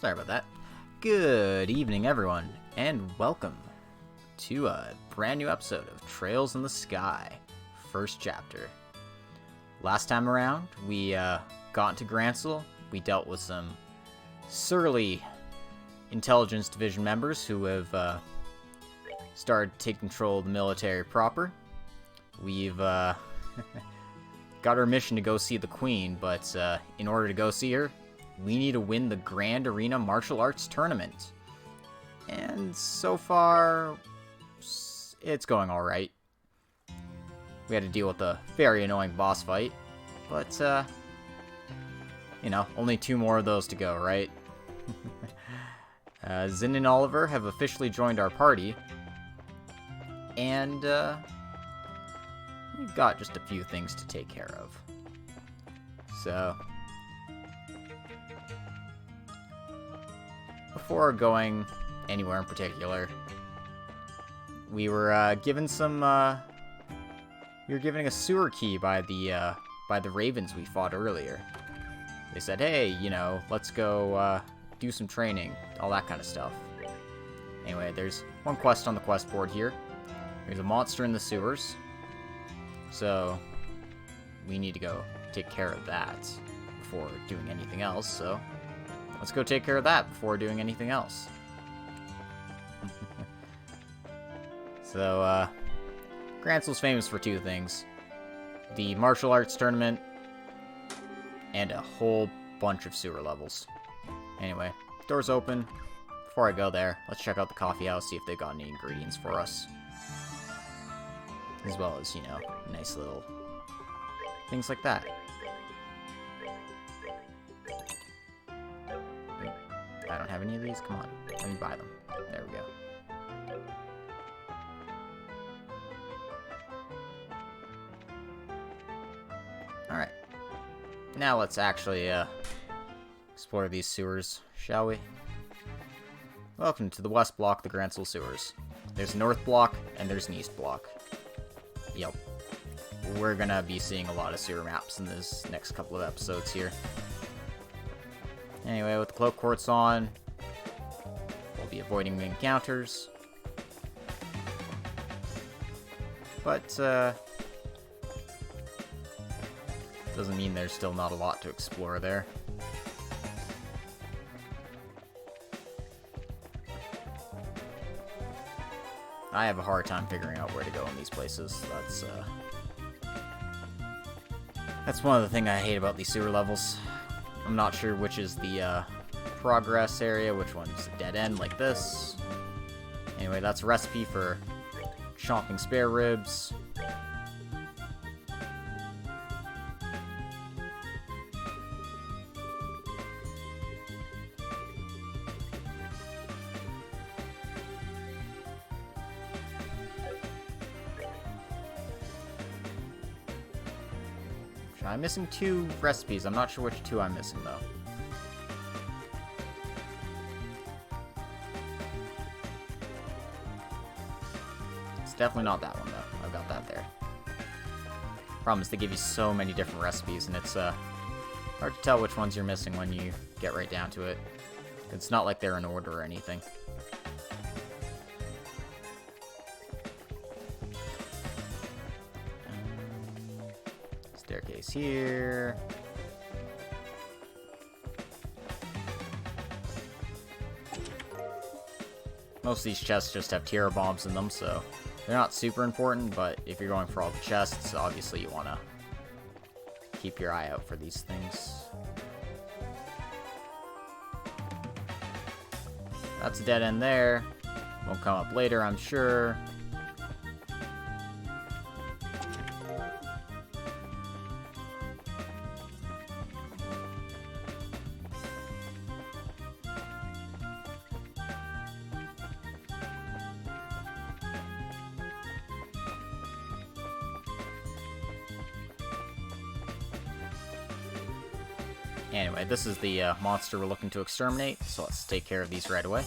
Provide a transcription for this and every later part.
Sorry about that. Good evening, everyone, and welcome to a brand new episode of Trails in the Sky, first chapter. Last time around, we got into Gransel. We dealt with some surly intelligence division members who have started to take control of the military proper. We've got our mission to go see the Queen, but in order to go see her, we need to win the Grand Arena Martial Arts Tournament. And so far, it's going alright. We had to deal with a very annoying boss fight, but, only 2 more of those to go, right? Zin and Oliver have officially joined our party, and we've got just a few things to take care of. So, before going anywhere in particular, we were given some. We were given a sewer key by the ravens we fought earlier. They said, "Hey, let's go do some training, all that kind of stuff." Anyway, there's one quest on the quest board here. There's a monster in the sewers, so we need to go take care of that before doing anything else. So let's go take care of that before doing anything else. So, Gransel's famous for 2 things. The martial arts tournament, and a whole bunch of sewer levels. Anyway, door's open. Before I go there, let's check out the coffee house, see if they've got any ingredients for us. As well as, nice little things like that. I don't have any of these? Come on, let me buy them. There we go. Alright. Now let's actually explore these sewers, shall we? Welcome to the West Block, the Gransel Sewers. There's a North Block, and there's an East Block. Yep. We're gonna be seeing a lot of sewer maps in this next couple of episodes here. Anyway, with the cloak quartz on, we'll be avoiding the encounters. But, doesn't mean there's still not a lot to explore there. I have a hard time figuring out where to go in these places. That's one of the things I hate about these sewer levels. I'm not sure which is the progress area, which one's a dead end like this. Anyway, that's a recipe for chomping spare ribs. I'm missing 2 recipes. I'm not sure which 2 I'm missing, though. It's definitely not that one, though. I've got that there. Problem is, they give you so many different recipes, and it's hard to tell which ones you're missing when you get right down to it. It's not like they're in order or anything. Staircase here. Most of these chests just have tier bombs in them, so they're not super important, but if you're going for all the chests, obviously you want to keep your eye out for these things. That's a dead end there. Won't come up later, I'm sure. Anyway, this is the monster we're looking to exterminate, so let's take care of these right away.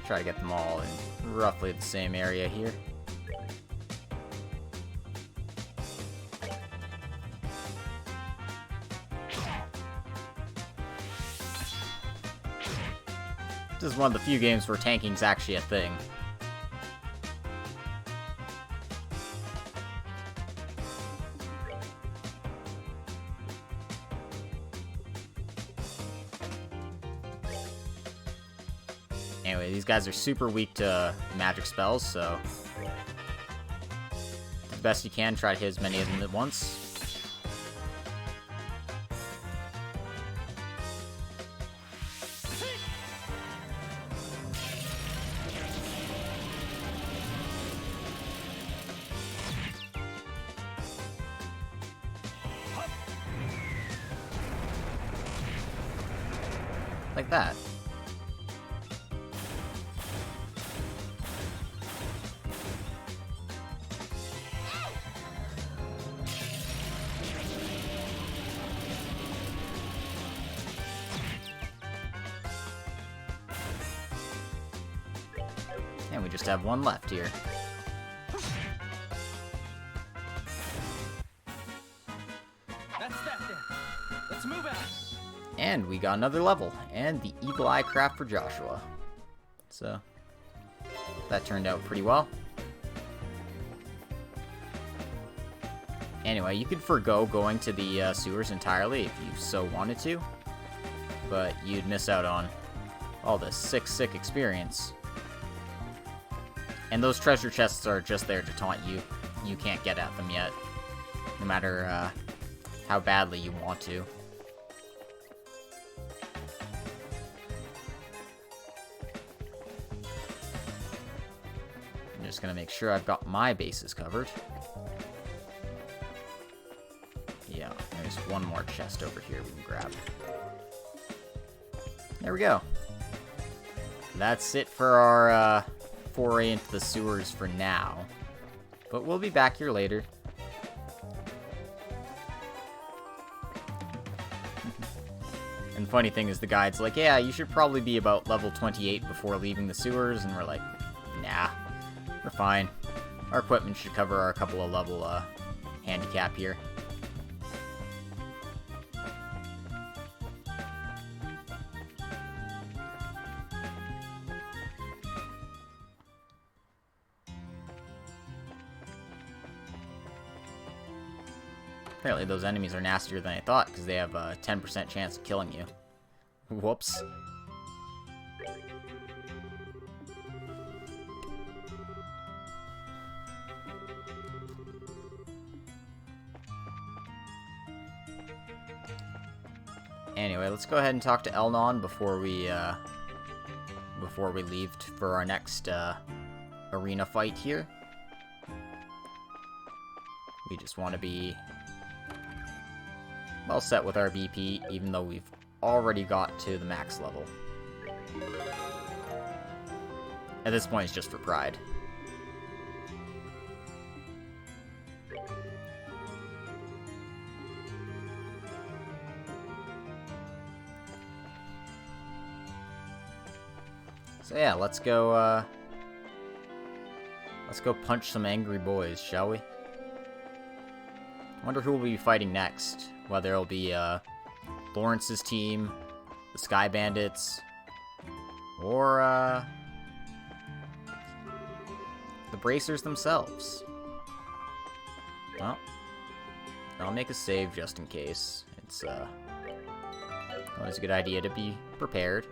Try to get them all in roughly the same area here. This is one of the few games where tanking's actually a thing. Anyway, these guys are super weak to magic spells, so the best you can, try to hit as many of them at once. Like that. And we just have one left here. That's that then. Let's move out. And we got another level, and the Evil Eye Craft for Joshua. So, that turned out pretty well. Anyway, you could forgo going to the sewers entirely if you so wanted to, but you'd miss out on all the sick experience. And those treasure chests are just there to taunt you. You can't get at them yet, no matter how badly you want to. I'm just gonna make sure I've got my bases covered. Yeah, there's one more chest over here we can grab. There we go. That's it for our foray into the sewers for now. But we'll be back here later. And the funny thing is the guide's like, yeah, you should probably be about level 28 before leaving the sewers, and we're like, nah, we're fine. Our equipment should cover our couple of level handicap here. Apparently those enemies are nastier than I thought, because they have a 10% chance of killing you. Whoops. Anyway, let's go ahead and talk to Elnon before we leave for our next arena fight here. We just want to be well set with our BP, even though we've already got to the max level. At this point, it's just for pride. So yeah, let's go punch some angry boys, shall we? I wonder who will be fighting next. Whether it'll be Lawrence's team, the Sky Bandits, or the Bracers themselves. Well, I'll make a save just in case. It's always a good idea to be prepared.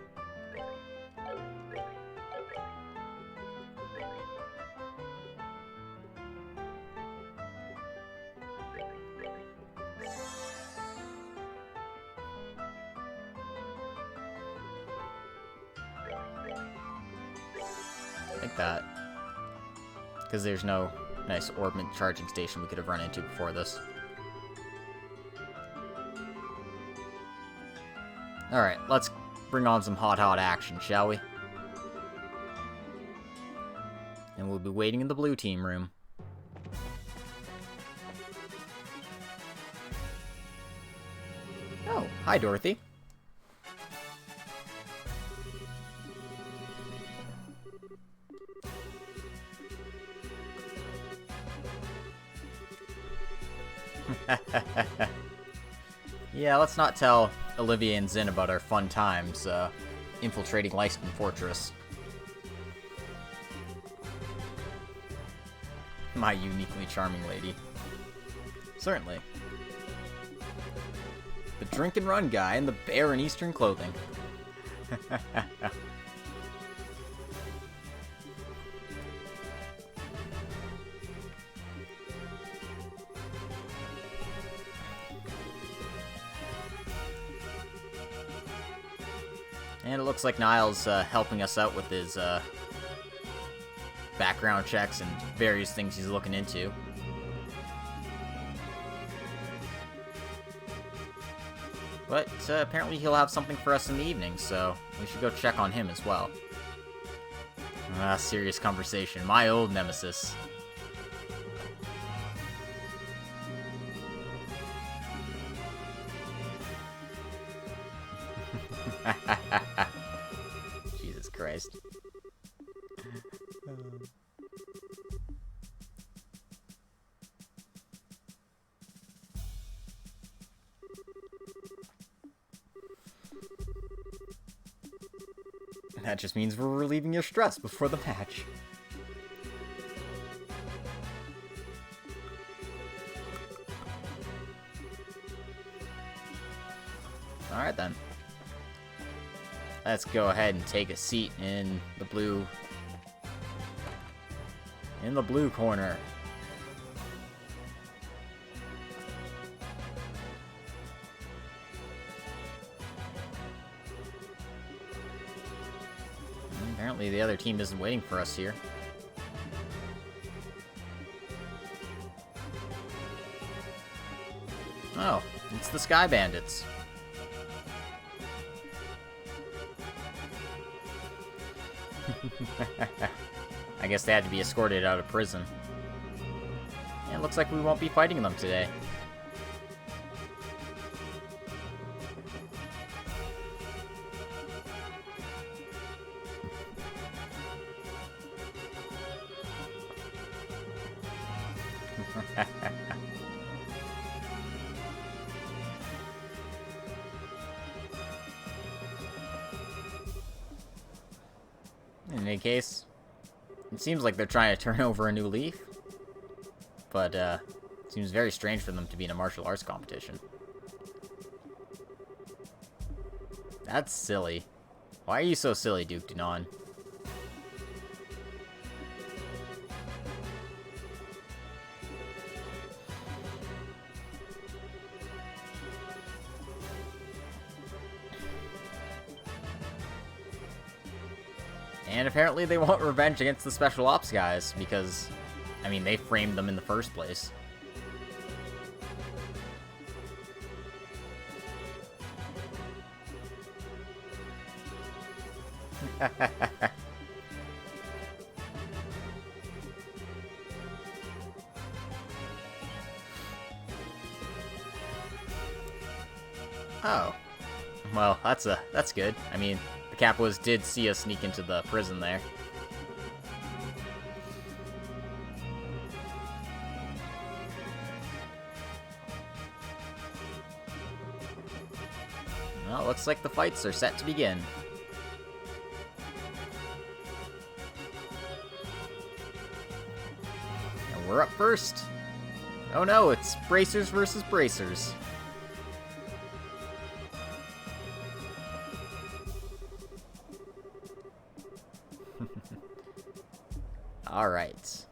Like that. Because there's no nice orbment charging station we could have run into before this. Alright, let's bring on some hot action, shall we? And we'll be waiting in the blue team room. Oh, hi Dorothy. Yeah, let's not tell Olivia and Zin about our fun times, infiltrating Lyston Fortress. My uniquely charming lady. Certainly. The drink and run guy and the bear in Eastern clothing. And it looks like Niall's helping us out with his background checks and various things he's looking into. But apparently he'll have something for us in the evening, so we should go check on him as well. Serious conversation. My old nemesis. Jesus Christ. That just means we're relieving your stress before the match. Alright then. Let's go ahead and take a seat in the blue... corner. Apparently the other team isn't waiting for us here. Oh, it's the Sky Bandits. I guess they had to be escorted out of prison. Yeah, it looks like we won't be fighting them today. In any case, it seems like they're trying to turn over a new leaf, but it seems very strange for them to be in a martial arts competition. That's silly. Why are you so silly, Duke Dunon? And apparently they want revenge against the Special Ops guys, because, I mean, they framed them in the first place. Oh. Well, that's good. I mean, the Capos did see us sneak into the prison there. Well, looks like the fights are set to begin. And we're up first. Oh no, it's Bracers versus Bracers. Alright.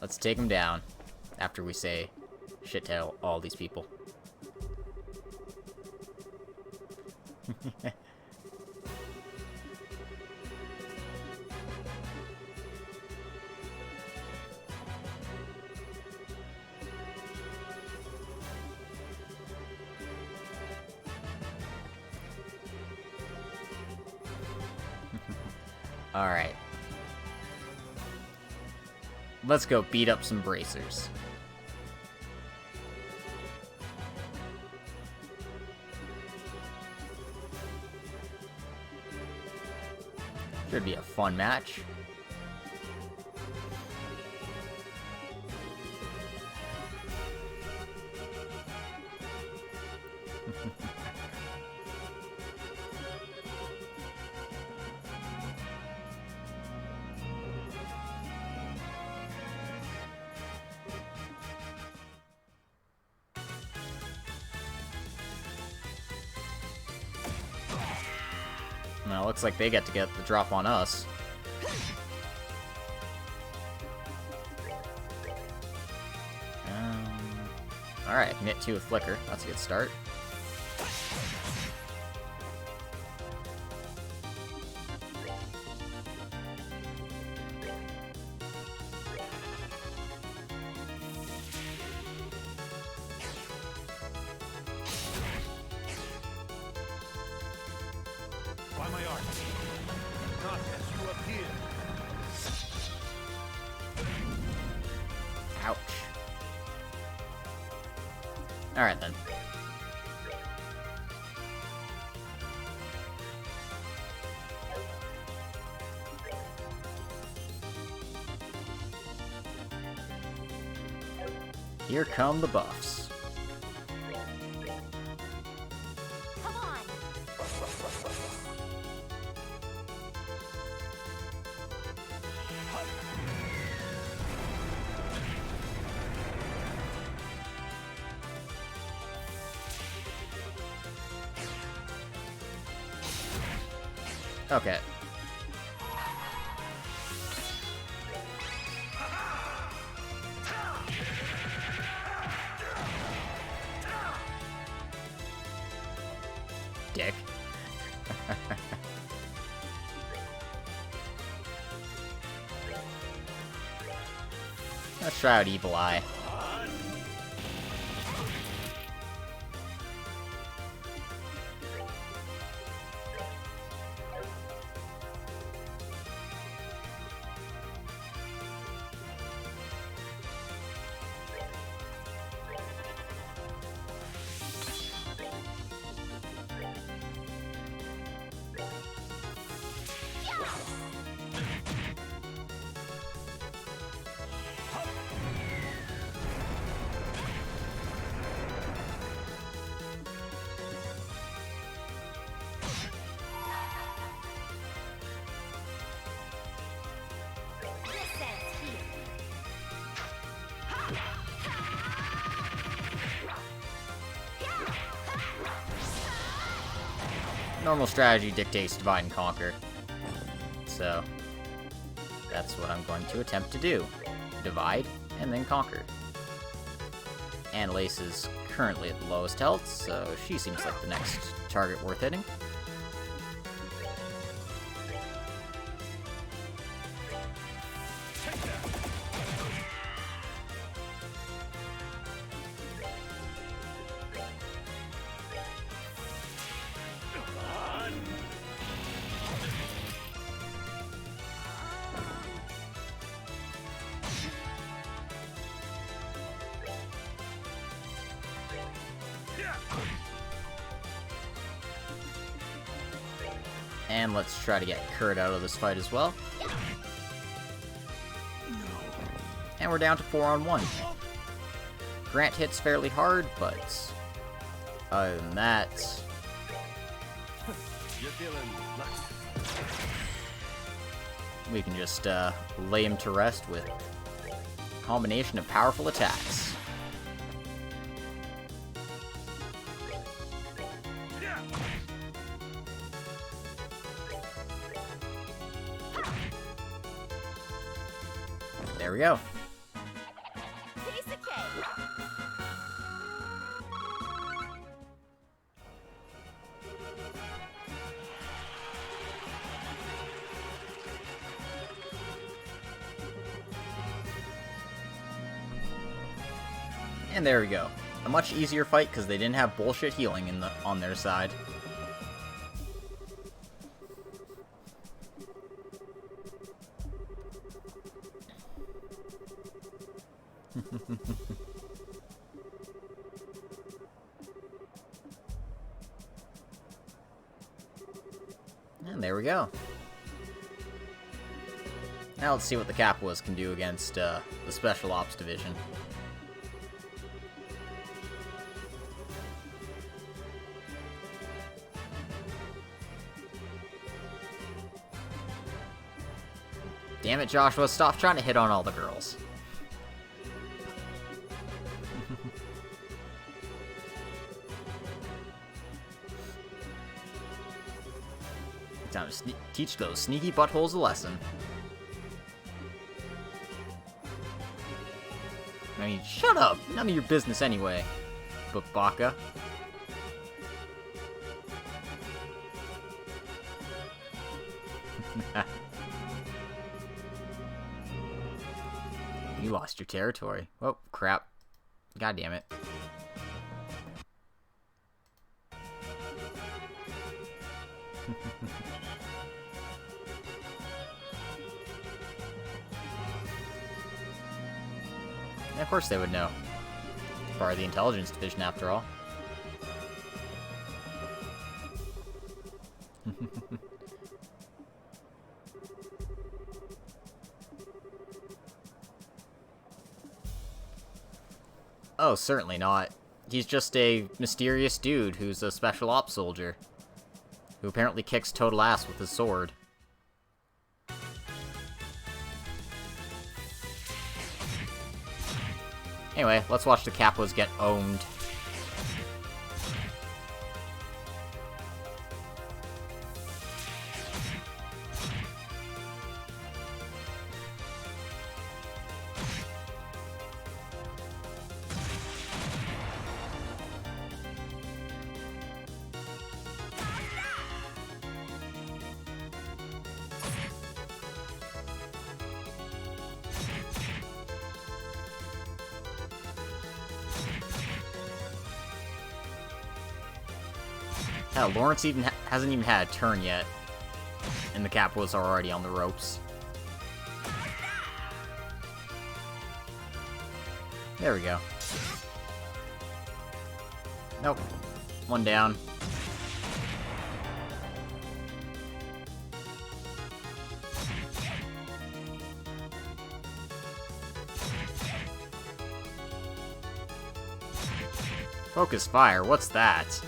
Let's take them down after we say shit to all these people. Alright. Let's go beat up some Bracers. Should be a fun match. Now, looks like they get to get the drop on us. Alright, I can hit 2 with Flicker. That's a good start. By my art. Not as you appear. Ouch. Alright then. Here come the buffs. Come on. Okay. Dick. Let's try out Evil Eye. Normal strategy dictates divide and conquer. So, that's what I'm going to attempt to do. Divide, and then conquer. And Lace is currently at the lowest health, so she seems like the next target worth hitting. And let's try to get Kurt out of this fight as well. And we're down to 4-on-1. Grant hits fairly hard, but other than that, You're feeling lucky. we can just lay him to rest with a combination of powerful attacks. There we go. Kiseki. And there we go. A much easier fight because they didn't have bullshit healing on their side. And there we go. Now let's see what the Capuas can do against the Special Ops Division. Damn it, Joshua, stop trying to hit on all the girls. Time to teach those sneaky buttholes a lesson. I mean, shut up! None of your business anyway, Baka. You lost your territory. Oh, crap. God damn it. And of course they would know. Part of the intelligence division, after all. Oh, certainly not. He's just a mysterious dude who's a special ops soldier, who apparently kicks total ass with his sword. Anyway, let's watch the Kappas get owned. Hell, Lawrence hasn't even had a turn yet, and the Kappas are already on the ropes. There we go. Nope. One down. Focus fire, what's that?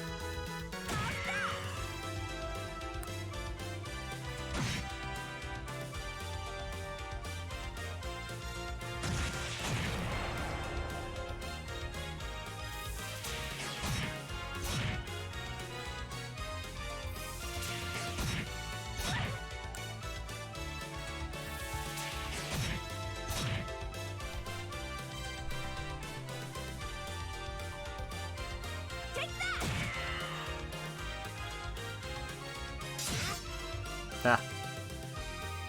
Ah.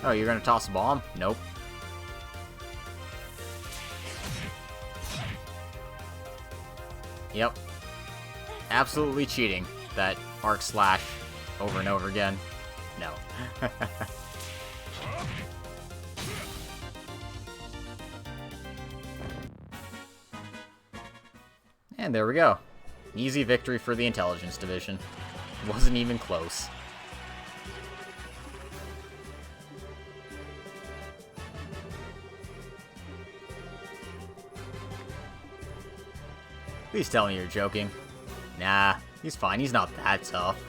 Oh, you're gonna toss a bomb? Nope. Yep. Absolutely cheating. That arc slash over and over again. No. And there we go. Easy victory for the intelligence division. Wasn't even close. Please tell me you're joking. Nah, he's fine. He's not that tough.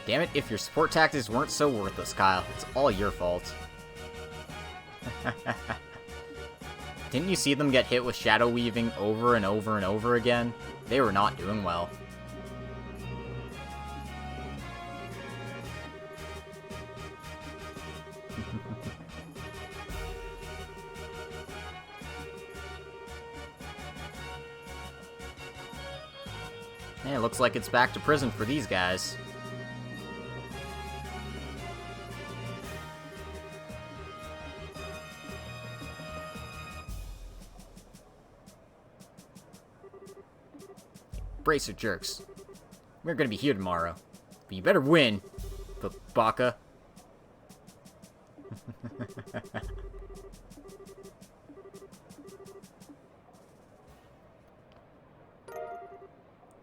Damn it, if your support tactics weren't so worthless, Kyle. It's all your fault. Didn't you see them get hit with shadow weaving over and over and over again? They were not doing well. Hey, it looks like it's back to prison for these guys. Brace your jerks. We're gonna be here tomorrow. But you better win, Baka.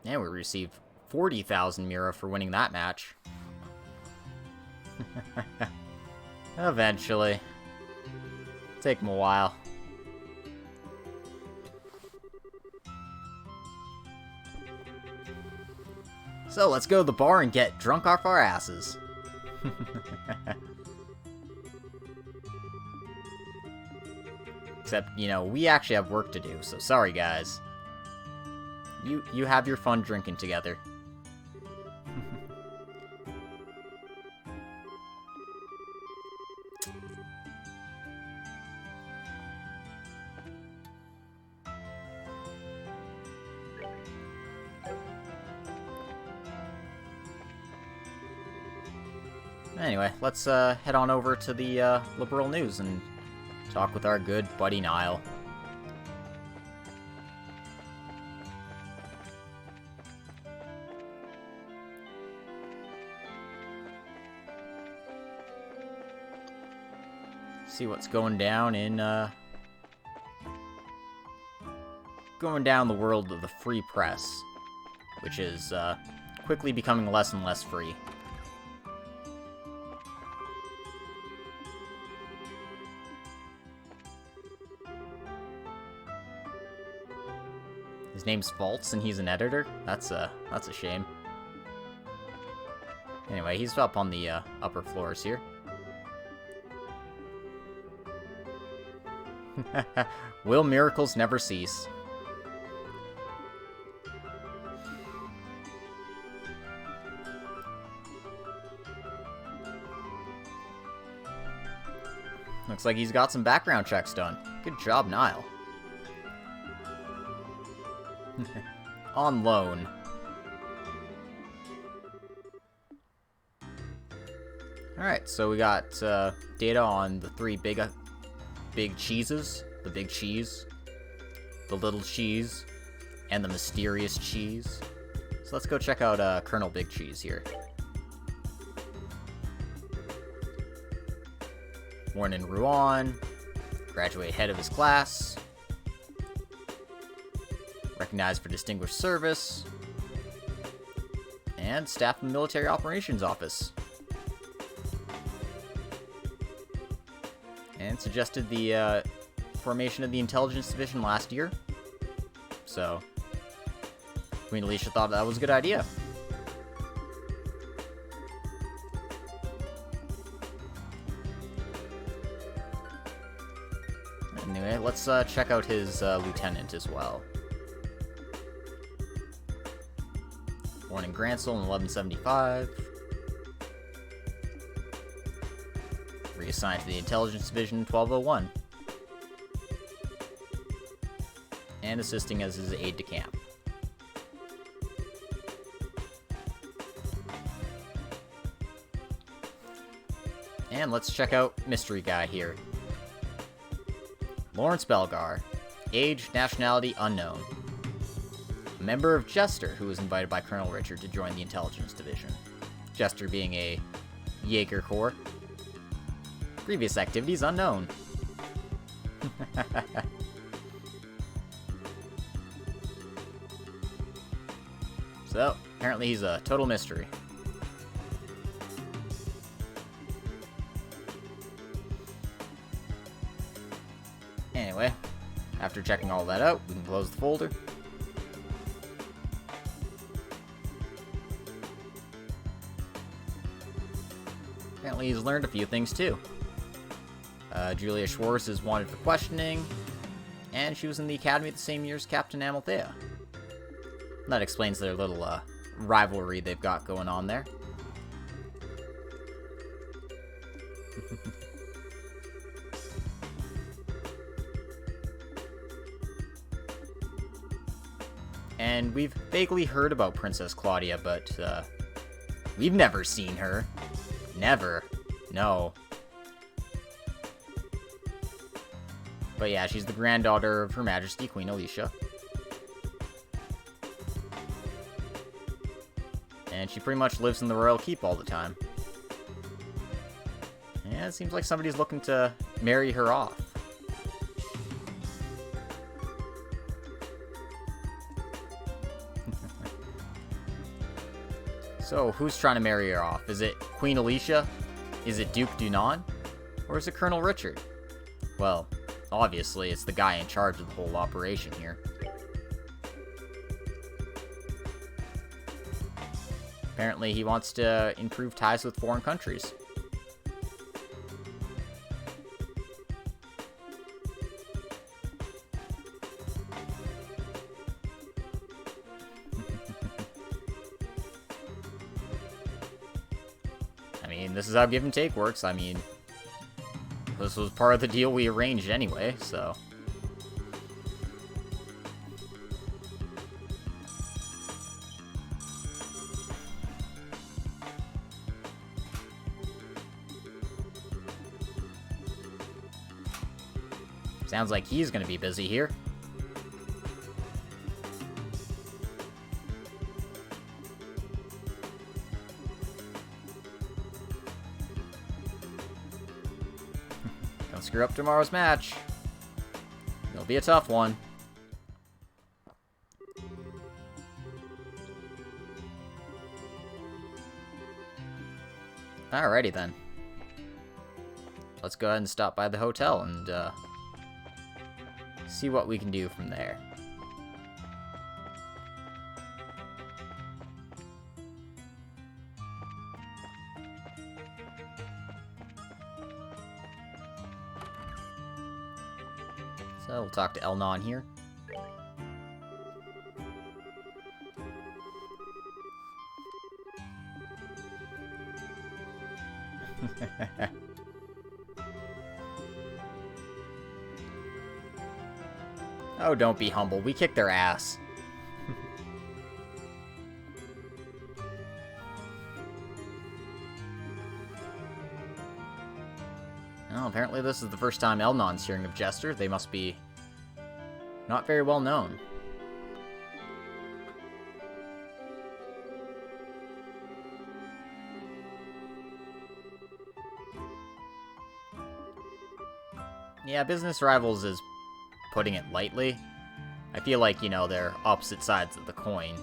And we received 40,000 Mira for winning that match. Eventually. Take them a while. So let's go to the bar and get drunk off our asses. Except, you know, we actually have work to do, so sorry guys. You have your fun drinking together. Anyway, let's head on over to the Liberal News and talk with our good buddy Niall. See what's going down in going down the world of the free press, which is quickly becoming less and less free. His name's Faltz, and he's an editor. That's a shame. Anyway, he's up on the upper floors here. Will miracles never cease? Looks like he's got some background checks done. Good job, Niall. On loan. Alright, so we got data on the three big cheeses. The big cheese, the little cheese, and the mysterious cheese. So let's go check out Colonel Big Cheese here. Born in Rouen, graduate head of his class, recognized for distinguished service, and staff in the Military Operations Office. And suggested the formation of the Intelligence Division last year. So, Queen Alicia thought that was a good idea. Anyway, let's check out his lieutenant as well. Born in Gransel in 1175. Reassigned to the Intelligence Division in 1201. And assisting as his aide-de-camp. And let's check out Mystery Guy here. Lawrence Belgar. Age, nationality, unknown. A member of Jester, who was invited by Colonel Richard to join the Intelligence Division. Jester being a Jaeger Corps. Previous activities unknown. So, apparently he's a total mystery. Anyway, after checking all that out, we can close the folder. Apparently he's learned a few things too. Julia Schwartz is wanted for questioning, and she was in the academy the same year as Captain Amalthea. That explains their little rivalry they've got going on there. And we've vaguely heard about Princess Claudia, but we've never seen her. Never. No. But yeah, she's the granddaughter of Her Majesty Queen Alicia. And she pretty much lives in the royal keep all the time. And it seems like somebody's looking to marry her off. So, who's trying to marry her off? Is it Queen Alicia? Is it Duke Dunan? Or is it Colonel Richard? Well, obviously, it's the guy in charge of the whole operation here. Apparently he wants to improve ties with foreign countries. I mean, this is how give and take works. I mean, this was part of the deal we arranged anyway, so... Sounds like he's gonna be busy here. Don't screw up tomorrow's match. It'll be a tough one. Alrighty then. Let's go ahead and stop by the hotel and see what we can do from there. So we'll talk to Elnon here. Oh, don't be humble. We kicked their ass. Well, apparently this is the first time Elnon's hearing of Jester. They must be not very well known. Yeah, business rivals is putting it lightly. I feel like, you know, they're opposite sides of the coin.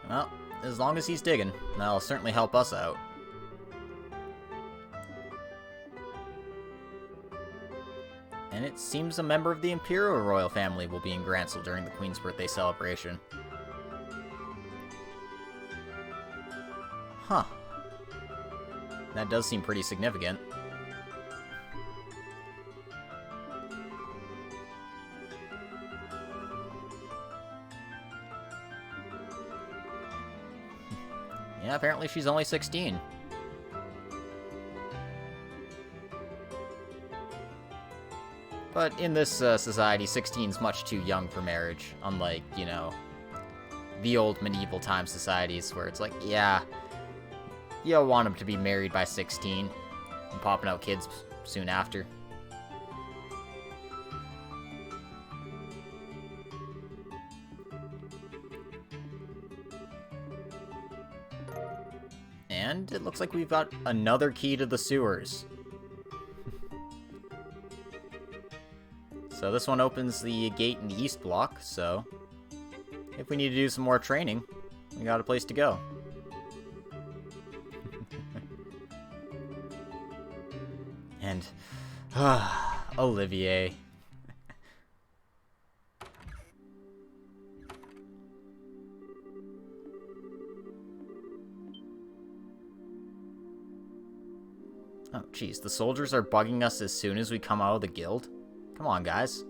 Well, as long as he's digging, that'll certainly help us out. And it seems a member of the Imperial royal family will be in Grancel during the Queen's birthday celebration. Huh. That does seem pretty significant. Yeah, apparently she's only 16. But in this society, 16's much too young for marriage, unlike, you know, the old medieval time societies where it's like, yeah, you want them to be married by 16 and popping out kids soon after. And it looks like we've got another key to the sewers. So this one opens the gate in the east block, so if we need to do some more training, we got a place to go. And, Olivier. Oh, jeez, the soldiers are bugging us as soon as we come out of the guild? Come on, guys.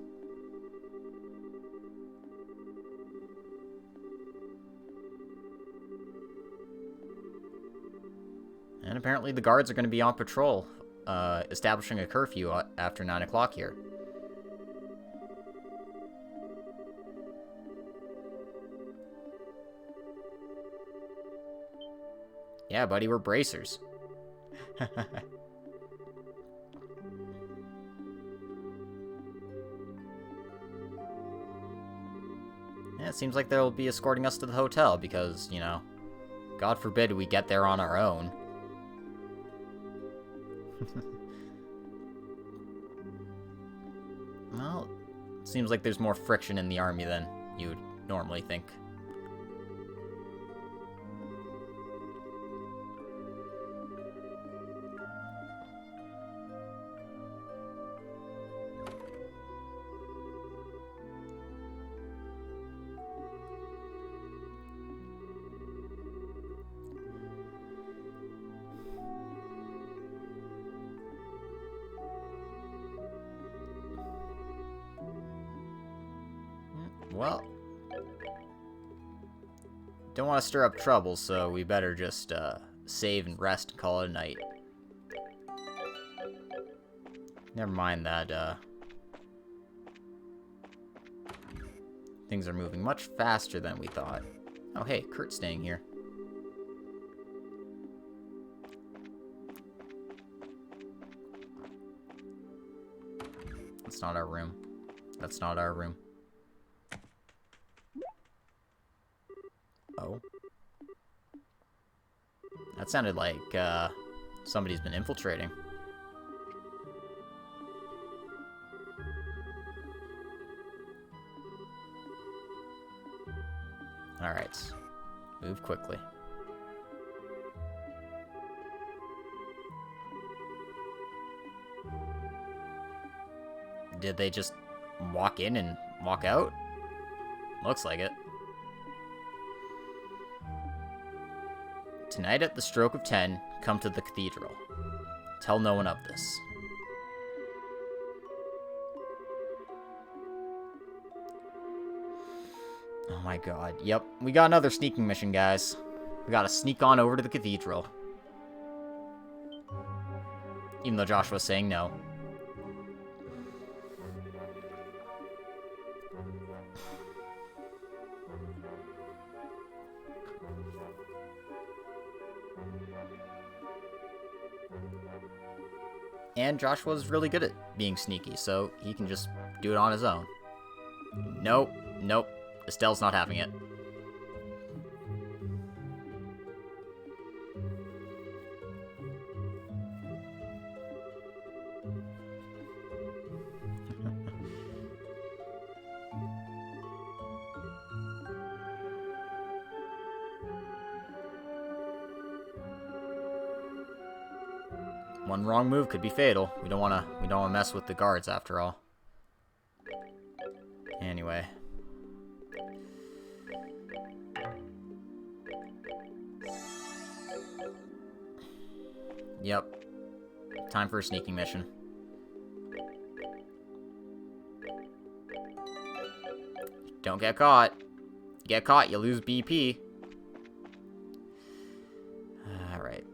And apparently the guards are going to be on patrol, establishing a curfew after 9 o'clock here. Yeah, buddy, we're bracers. Yeah, it seems like they'll be escorting us to the hotel because, you know, God forbid we get there on our own. Well, seems like there's more friction in the army than you would normally think. Well, don't want to stir up trouble, so we better just save and rest and call it a night. Never mind that, things are moving much faster than we thought. Oh, hey, Kurt's staying here. That's not our room. That's not our room. Oh. That sounded like, somebody's been infiltrating. Alright. Move quickly. Did they just walk in and walk out? Looks like it. Tonight at the stroke of 10, come to the cathedral. Tell no one of this. Oh my god. Yep, we got another sneaking mission, guys. We gotta sneak on over to the cathedral. Even though Joshua's saying no. And Joshua's really good at being sneaky, so he can just do it on his own. Nope, nope. Estelle's not having it. One wrong move could be fatal. We don't wanna mess with the guards after all. Anyway. Yep. Time for a sneaking mission. Don't get caught. Get caught, you lose BP. Alright.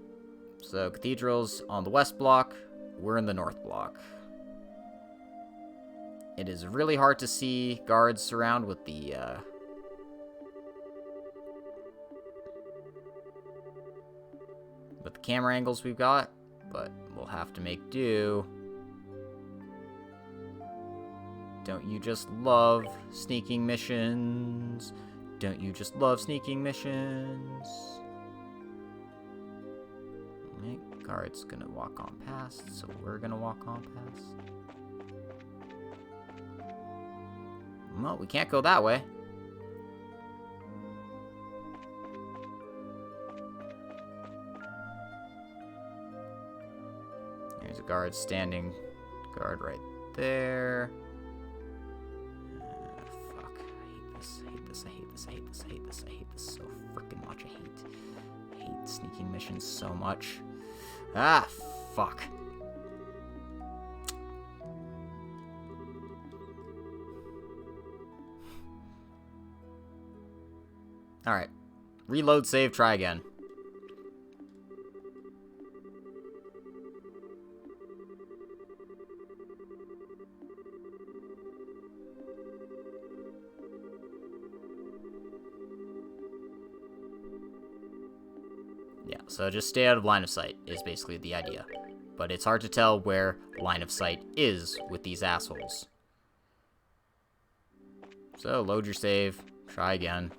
So, cathedral's on the west block. We're in the north block. It is really hard to see guards around with the, camera angles we've got, but we'll have to make do. Don't you just love sneaking missions? Don't you just love sneaking missions? Okay, guard's gonna walk on past, so we're gonna walk on past. Well, we can't go that way. There's a guard standing. Guard right there. Fuck. I hate this. I hate this. I hate this. I hate this. I hate this. I hate this so freaking much. I hate sneaking missions so much. Ah, fuck. Alright. Reload, save, try again. Yeah, so just stay out of line of sight is basically the idea. But it's hard to tell where line of sight is with these assholes. So, load your save, try again.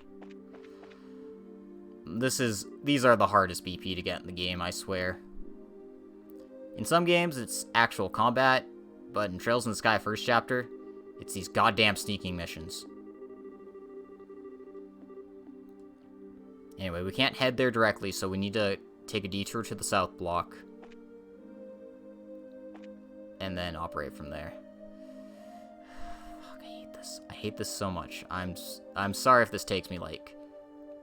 These are the hardest BP to get in the game, I swear. In some games, it's actual combat, but in Trails in the Sky First Chapter, it's these goddamn sneaking missions. Anyway, we can't head there directly, so we need to take a detour to the south block. And then operate from there. Fuck, I hate this. I hate this so much. I'm sorry if this takes me, like,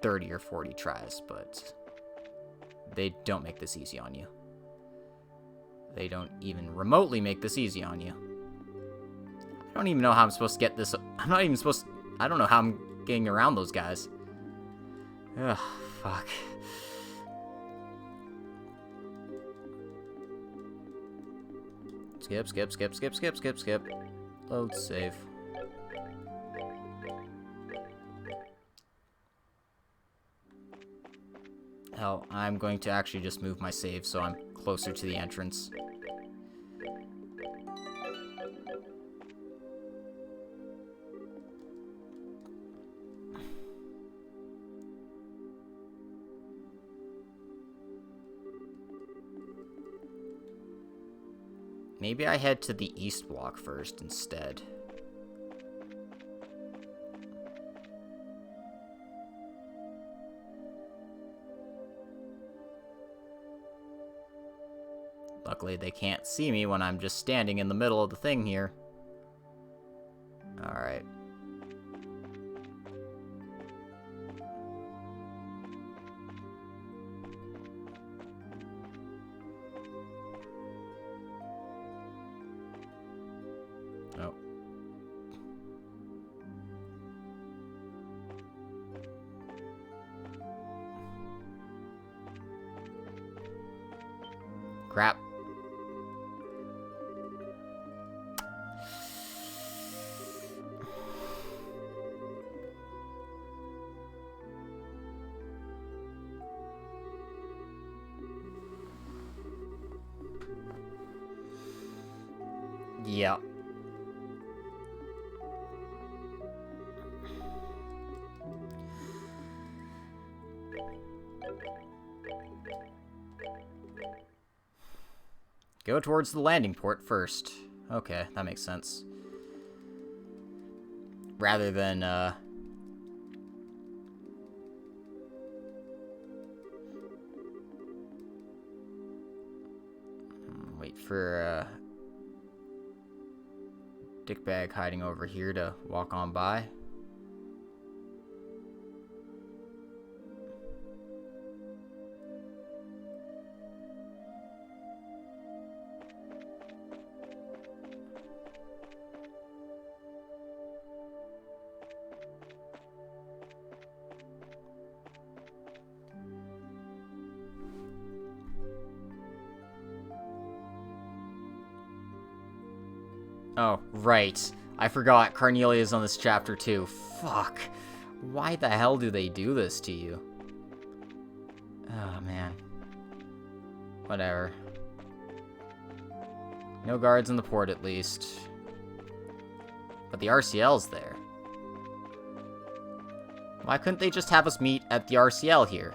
30 or 40 tries, but they don't make this easy on you. They don't even remotely make this easy on you. I don't even know how I'm supposed to get this. I'm not even supposed to... I don't know how I'm getting around those guys. Ugh, fuck. Skip, skip, skip, skip, skip, skip, skip. Load, save. Hell, I'm going to actually just move my save so I'm closer to the entrance. Maybe I head to the east block first instead. Luckily, they can't see me when I'm just standing in the middle of the thing here. Alright. Oh. Crap. Yeah. Go towards the landing port first. Okay, that makes sense. Rather than, wait for, dickbag hiding over here to walk on by. Oh, right. I forgot Carnelia's on this chapter too. Fuck. Why the hell do they do this to you? Oh, man. Whatever. No guards in the port, at least. But the RCL's there. Why couldn't they just have us meet at the RCL here?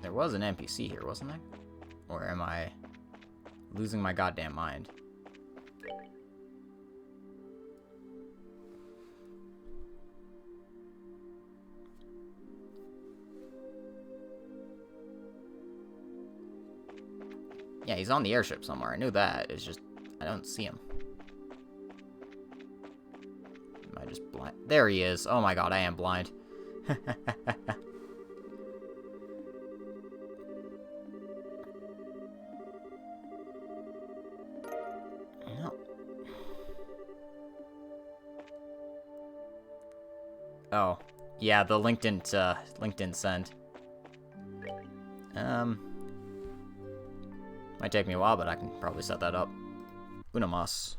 There was an NPC here, wasn't there? Or am I losing my goddamn mind? Yeah, he's on the airship somewhere. I knew that. It's just, I don't see him. Am I just blind? There he is. Oh my god, I am blind. No. Oh, yeah, the link didn't send. Might take me a while, but I can probably set that up. Una mas.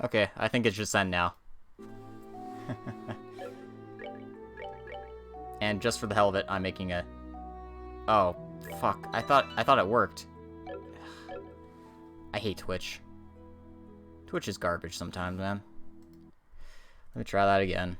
Okay, I think it should send now. And just for the hell of it, I'm making a... Oh, Fuck, I thought it worked. I hate Twitch. Twitch is garbage sometimes, man. Let me try that again.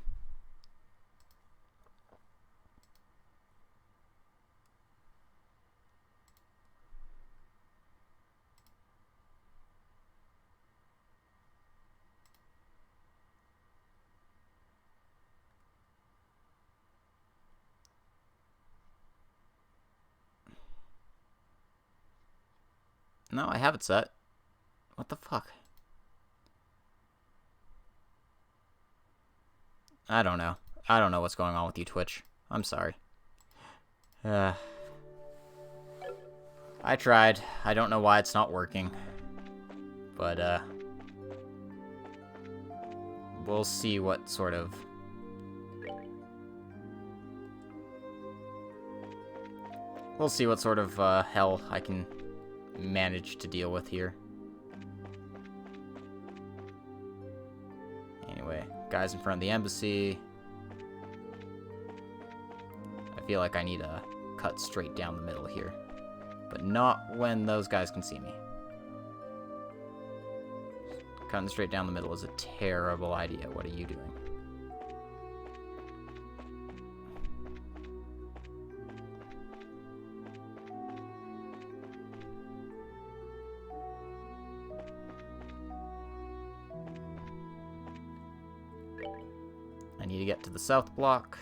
No, I have it set. What the fuck? I don't know. I don't know what's going on with you, Twitch. I'm sorry. I tried. I don't know why it's not working. But, we'll see what sort of... We'll see what sort of, hell I can manage to deal with here. Anyway, guys in front of the embassy. I feel like I need to cut straight down the middle here. But not when those guys can see me. Cutting straight down the middle is a terrible idea. What are you doing? I need to get to the south block.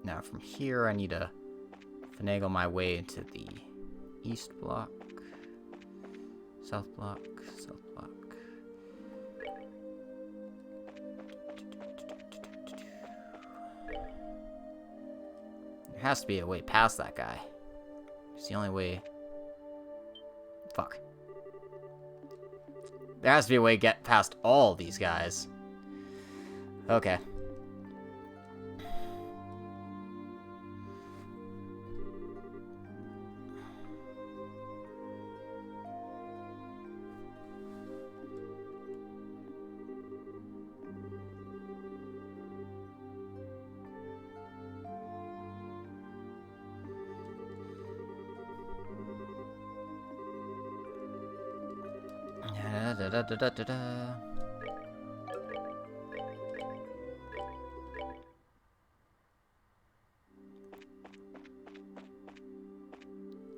Now from here I need to finagle my way into the east block, south block, south block. There has to be a way past that guy. It's the only way. Fuck. There has to be a way to get past all these guys. Okay. Da.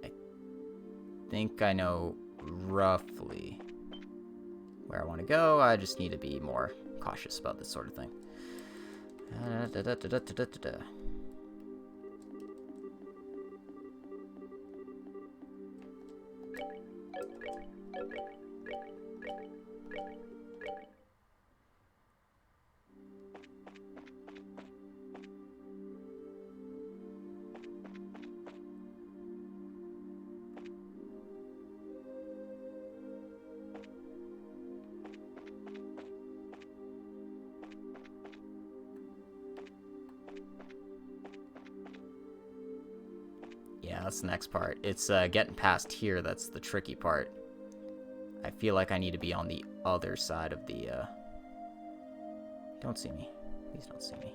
I think I know roughly where I want to go. I just need to be more cautious about this sort of thing. Yeah, that's the next part. It's getting past here that's the tricky part. I feel like I need to be on the other side of the... Don't see me. Please don't see me.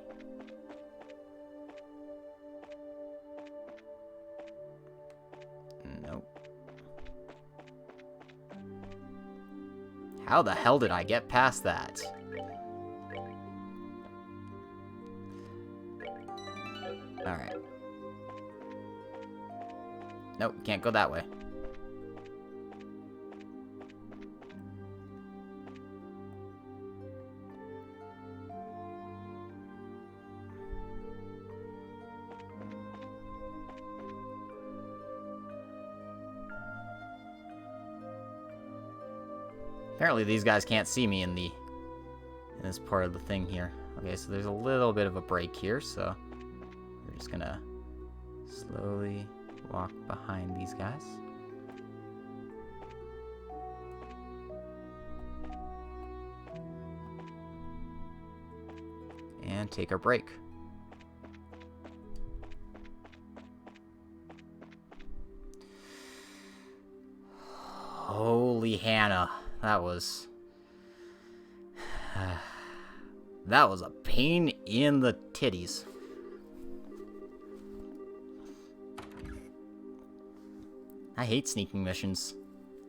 Nope. How the hell did I get past that? Alright. Nope, can't go that way. Apparently these guys can't see me in this part of the thing here. Okay, so there's a little bit of a break here, so we're just gonna slowly walk behind these guys. And take our break. Holy Hannah. That was... that was a pain in the titties. I hate sneaking missions.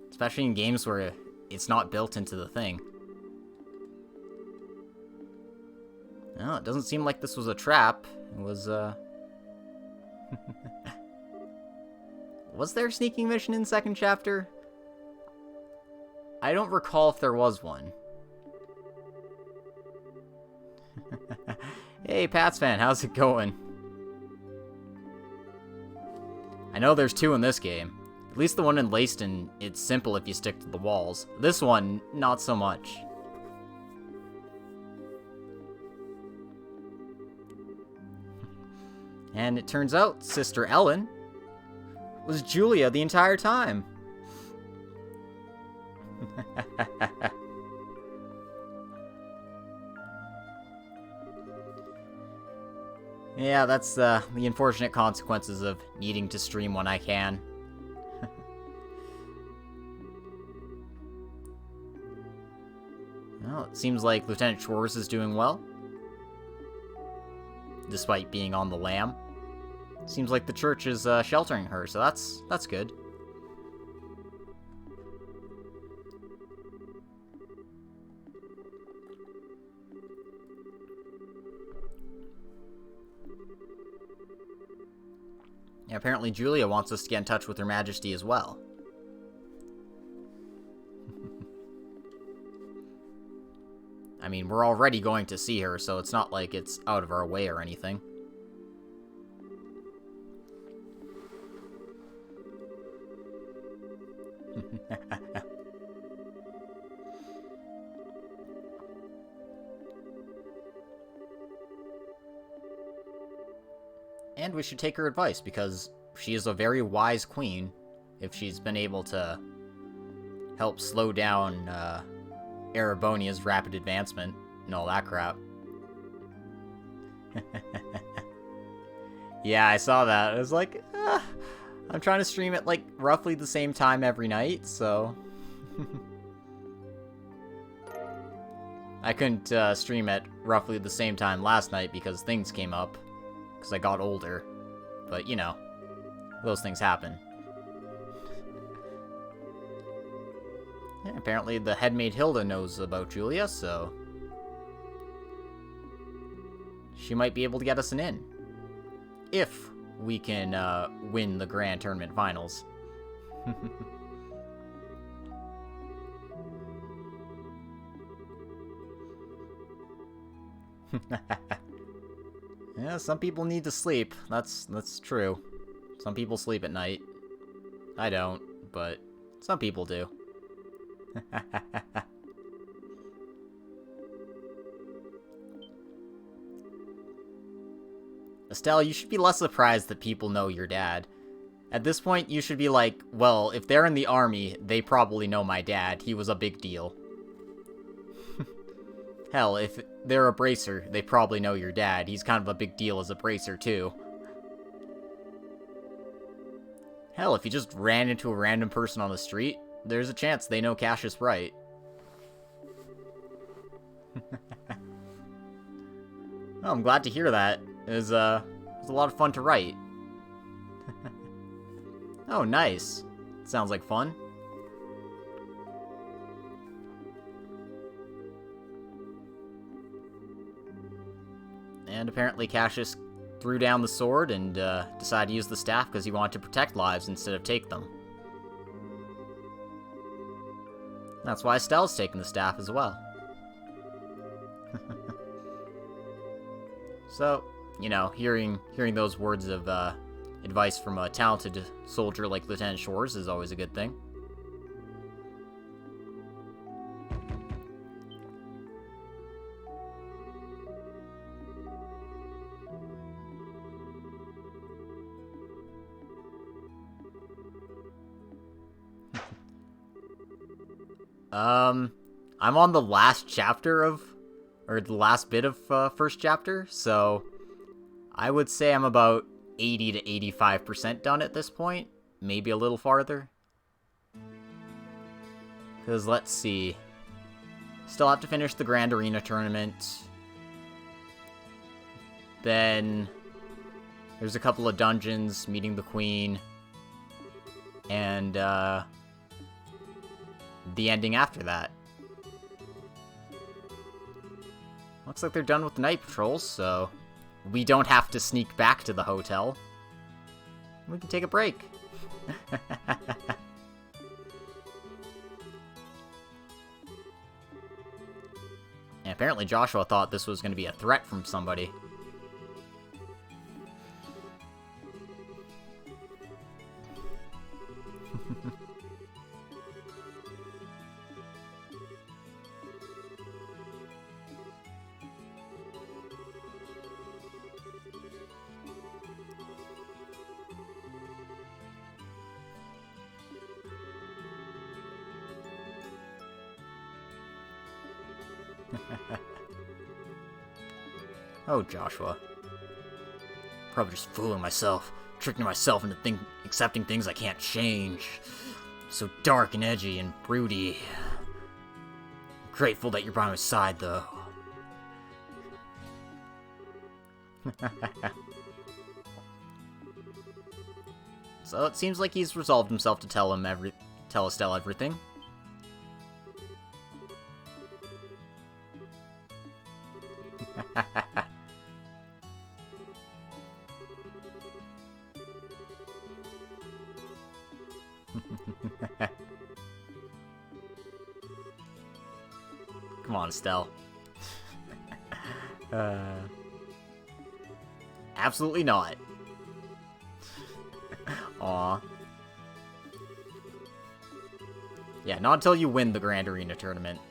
Especially in games where it's not built into the thing. Well, it doesn't seem like this was a trap. It was, Was there a sneaking mission in second chapter? I don't recall if there was one. Hey, Pats fan, how's it going? I know there's 2 in this game. At least the one in Leiston, it's simple if you stick to the walls. This one, not so much. And it turns out Sister Ellen was Julia the entire time. Yeah, that's the unfortunate consequences of needing to stream when I can. Well, it seems like Lieutenant Schwartz is doing well. Despite being on the lam. Seems like the church is sheltering her, so that's good. Yeah, apparently Julia wants us to get in touch with Her Majesty as well. I mean, we're already going to see her, so it's not like it's out of our way or anything. And we should take her advice, because she is a very wise queen, if she's been able to help slow down Erebonia's rapid advancement and all that crap. Yeah, I saw that. I was like, I'm trying to stream at like roughly the same time every night, so... I couldn't stream at roughly the same time last night because things came up. Because I got older. But, you know, those things happen. Yeah, apparently the headmaid Hilda knows about Julia, so... she might be able to get us an in. If we can win the Grand Tournament Finals. Yeah, some people need to sleep. That's true. Some people sleep at night. I don't, but some people do. Estelle, you should be less surprised that people know your dad. At this point, you should be like, well, if they're in the army, they probably know my dad. He was a big deal. Hell, if they're a bracer, they probably know your dad. He's kind of a big deal as a bracer, too. Hell, if you just ran into a random person on the street, there's a chance they know Cassius Wright. Oh, I'm glad to hear that. It was a lot of fun to write. Oh, nice. Sounds like fun. And apparently Cassius threw down the sword and decided to use the staff because he wanted to protect lives instead of take them. That's why Estelle's taking the staff as well. So, you know, hearing those words of advice from a talented soldier like Lieutenant Shores is always a good thing. I'm on the last chapter of, or the last bit of first chapter, so I would say I'm about 80 to 85% done at this point, maybe a little farther. Because, let's see. Still have to finish the Grand Arena Tournament. Then there's a couple of dungeons, meeting the Queen. And, the ending after that. Looks like they're done with the night patrols, so we don't have to sneak back to the hotel. We can take a break. And apparently Joshua thought this was going to be a threat from somebody. Oh, Joshua. Probably just fooling myself, tricking myself into accepting things I can't change. So dark and edgy and broody. Grateful that you're by my side, though. So it seems like he's resolved himself to tell Estelle everything. Come on, Estelle. Absolutely not. Aw. Yeah, not until you win the Grand Arena Tournament.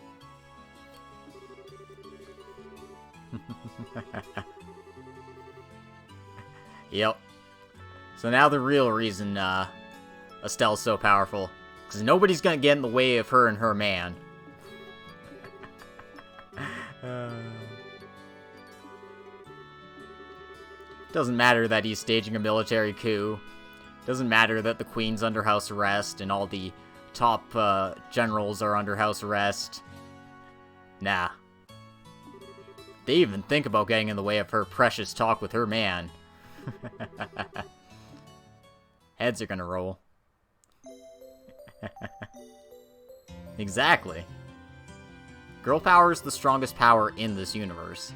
Yep. So now the real reason, Estelle's so powerful. Because nobody's gonna get in the way of her and her man. Doesn't matter that he's staging a military coup. Doesn't matter that the Queen's under house arrest and all the top generals are under house arrest. Nah. They even think about getting in the way of her precious talk with her man. Heads are gonna roll. Exactly. Girl power is the strongest power in this universe.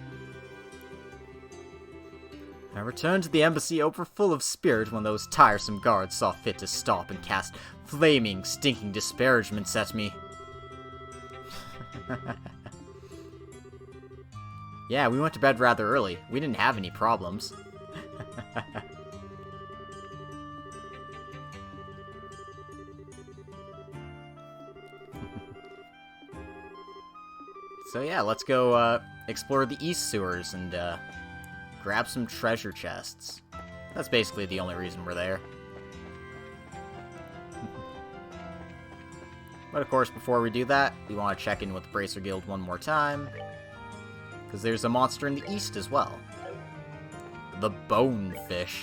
I returned to the embassy overfull of spirit when those tiresome guards saw fit to stop and cast flaming, stinking disparagements at me. Yeah, we went to bed rather early. We didn't have any problems. So yeah, let's go explore the East Sewers and grab some treasure chests. That's basically the only reason we're there. But of course, before we do that, we want to check in with the Bracer Guild one more time. Because there's a monster in the east as well. The Bonefish.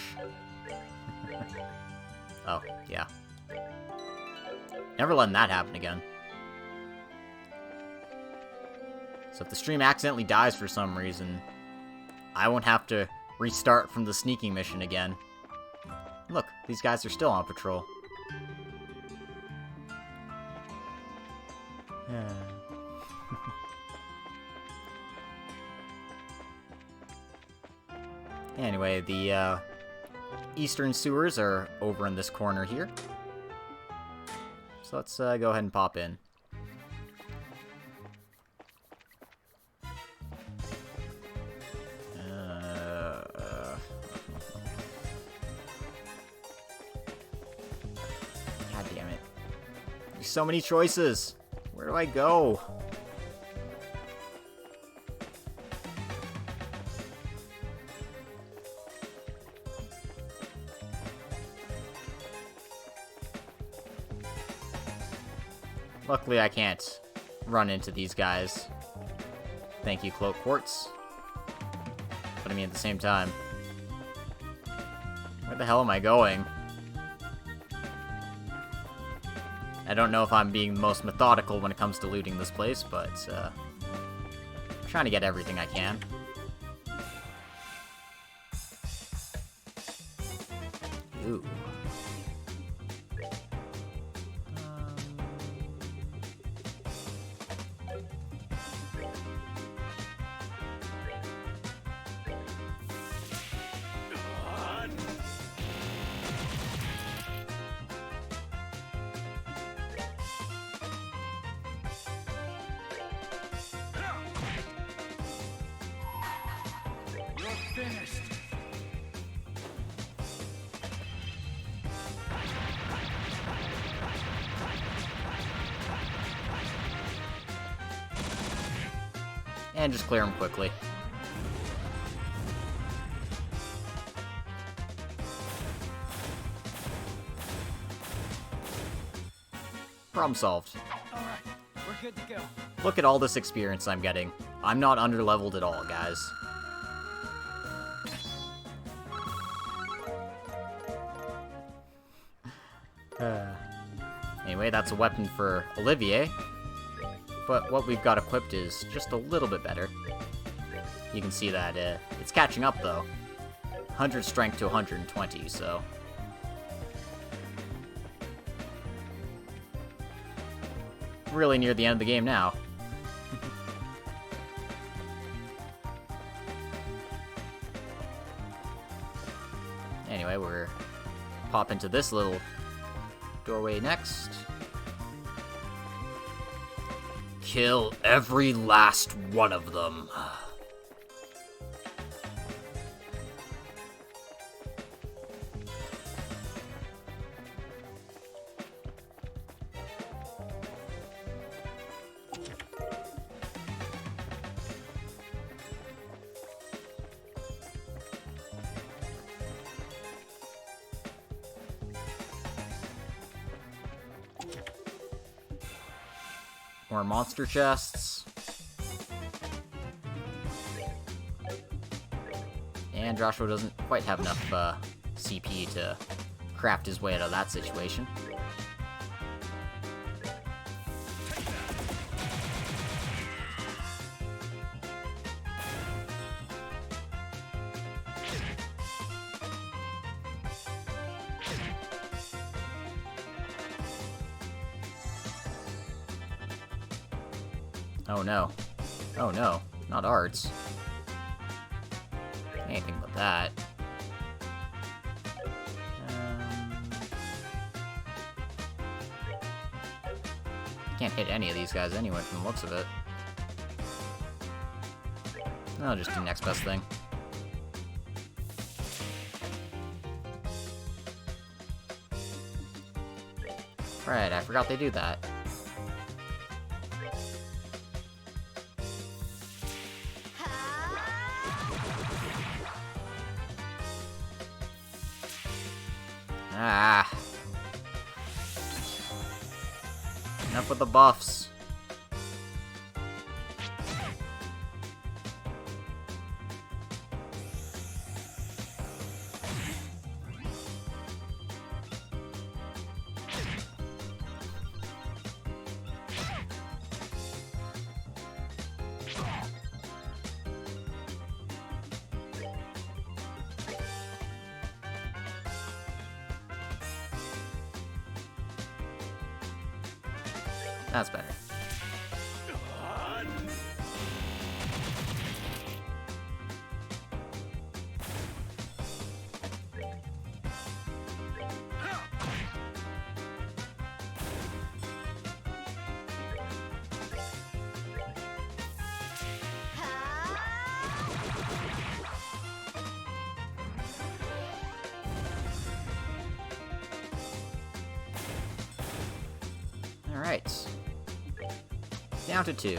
Oh, yeah. Never letting that happen again. So if the stream accidentally dies for some reason, I won't have to restart from the sneaking mission again. Look, these guys are still on patrol. Anyway, the eastern sewers are over in this corner here. So let's go ahead and pop in. God damn it. There's so many choices. Where do I go? Luckily, I can't run into these guys. Thank you, Cloak Quartz. But I mean, at the same time, where the hell am I going? I don't know if I'm being most methodical when it comes to looting this place, but I'm trying to get everything I can. Ooh. Finished. And just clear them quickly. Problem solved. All right, we're good to go. Look at all this experience I'm getting. I'm not underleveled at all, guys. Anyway, that's a weapon for Olivier. But what we've got equipped is just a little bit better. You can see that it's catching up, though. 100 strength to 120, so... really near the end of the game now. Anyway, we're pop into this little doorway next. Kill every last one of them. More monster chests. And Joshua doesn't quite have enough CP to craft his way out of that situation. Oh no. Oh no. Not arts. Anything but that. Can't hit any of these guys anyway from the looks of it. I'll just do next best thing. Right, I forgot they do that. Ah. Enough with the buffs. That's better. All right. Down to 2.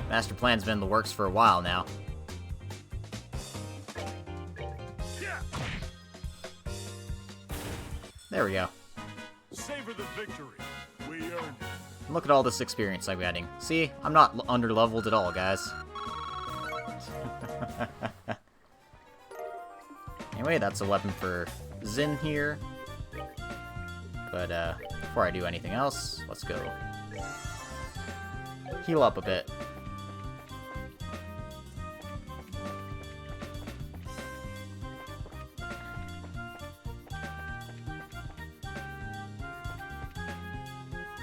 Master plan's been in the works for a while now. There we go. Savor the victory Look at all this experience I'm getting. See? I'm not under-leveled at all, guys. Anyway, that's a weapon for Zin here. But, before I do anything else, let's go heal up a bit.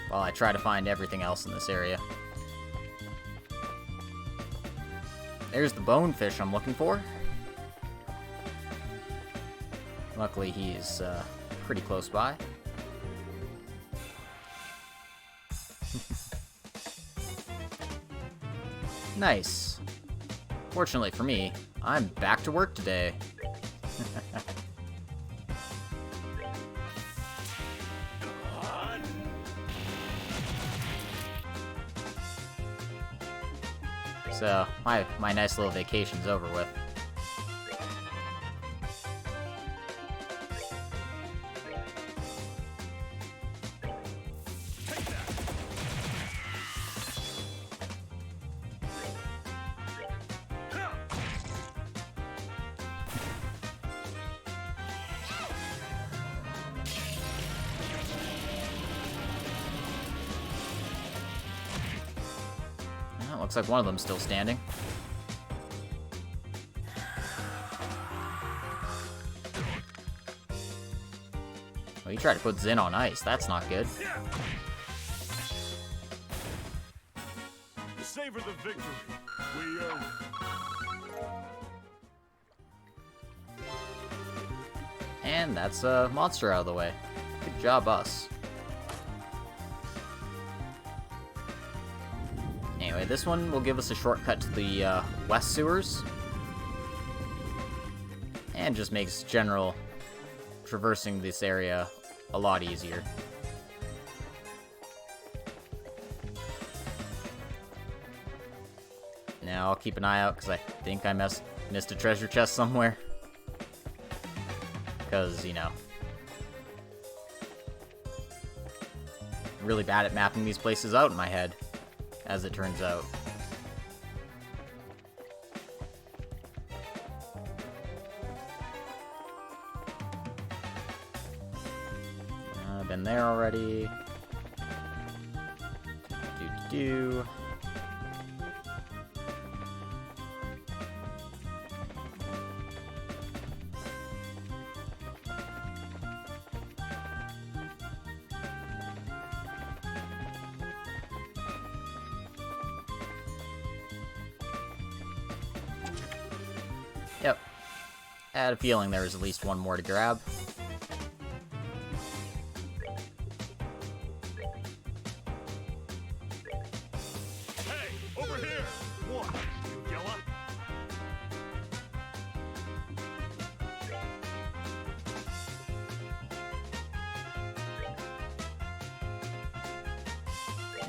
While I try to find everything else in this area. There's the bonefish I'm looking for. Luckily, he's pretty close by. Nice. Fortunately for me, I'm back to work today. So, my nice little vacation's over with. Looks like one of them's still standing. Well, you tried to put Zin on ice. That's not good. Savor the victory. We own it. And that's a monster out of the way. Good job, us. Anyway, this one will give us a shortcut to the west sewers. And just makes general traversing this area a lot easier. Now I'll keep an eye out because I think I missed a treasure chest somewhere. Because, you know, I'm really bad at mapping these places out in my head, as it turns out. I've been there already. Do. Yep. I had a feeling there was at least one more to grab. Hey, over here! What? Yella?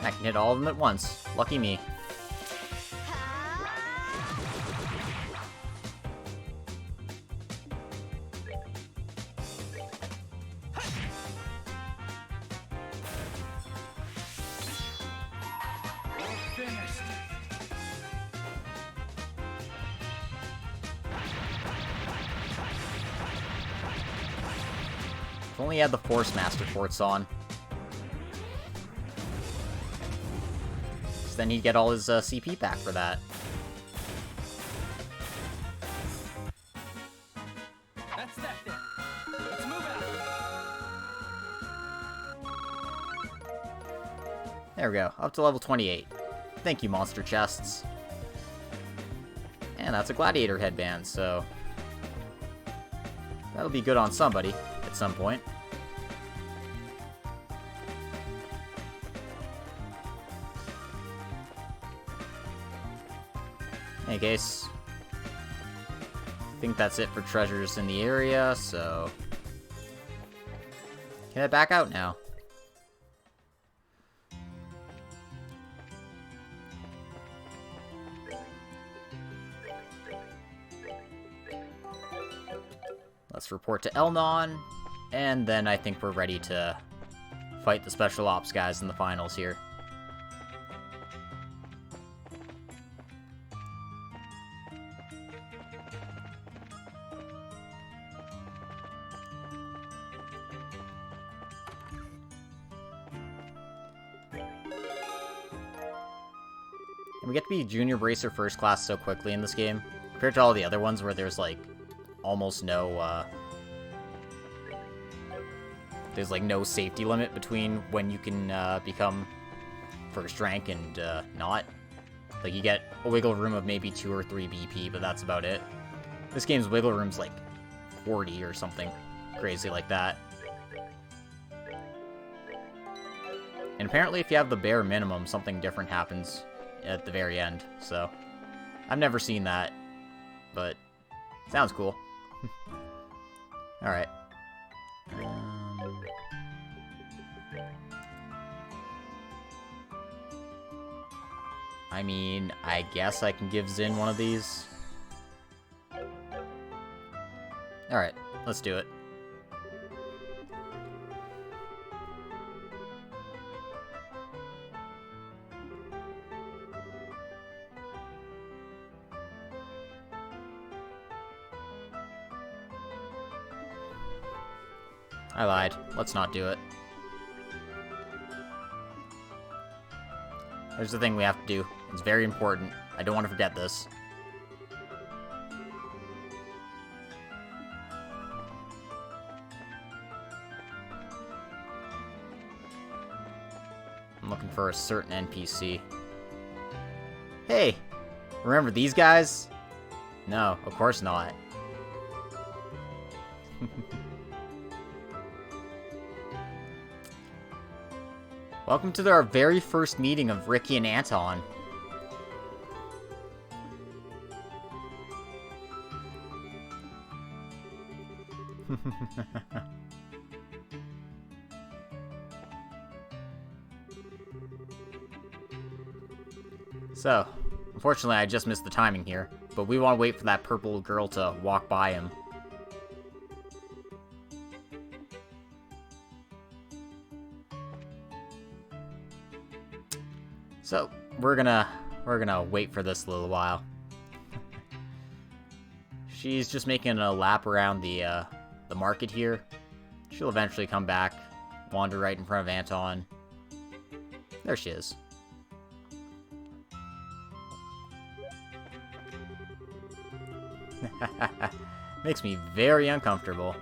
I can hit all of them at once. Lucky me. Finished. If only he had the Force Master Forts on. So then he'd get all his CP back for that. That's that then. Let's move out. There we go, up to level 28. Thank you, monster chests. And that's a gladiator headband, so that'll be good on somebody at some point. In any case, I think that's it for treasures in the area, so can head back out now. Let's report to Elnon, and then I think we're ready to fight the special ops guys in the finals here. And we get to be Junior Bracer First Class so quickly in this game, compared to all the other ones where there's, like, almost no, there's, like, no safety limit between when you can, become first rank and, not. Like, you get a wiggle room of maybe 2 or 3 BP, but that's about it. This game's wiggle room's, like, 40 or something crazy like that. And apparently if you have the bare minimum, something different happens at the very end, so I've never seen that, but sounds cool. Alright. I mean, I guess I can give Zin one of these. Alright, let's do it. I lied. Let's not do it. There's the thing we have to do. It's very important. I don't want to forget this. I'm looking for a certain NPC. Hey! Remember these guys? No, of course not. Welcome to our very first meeting of Ricky and Anton. So, unfortunately I just missed the timing here, but we want to wait for that purple girl to walk by him. So, we're gonna wait for this a little while. She's just making a lap around the market here. She'll eventually come back, wander right in front of Anton. There she is. Makes me very uncomfortable.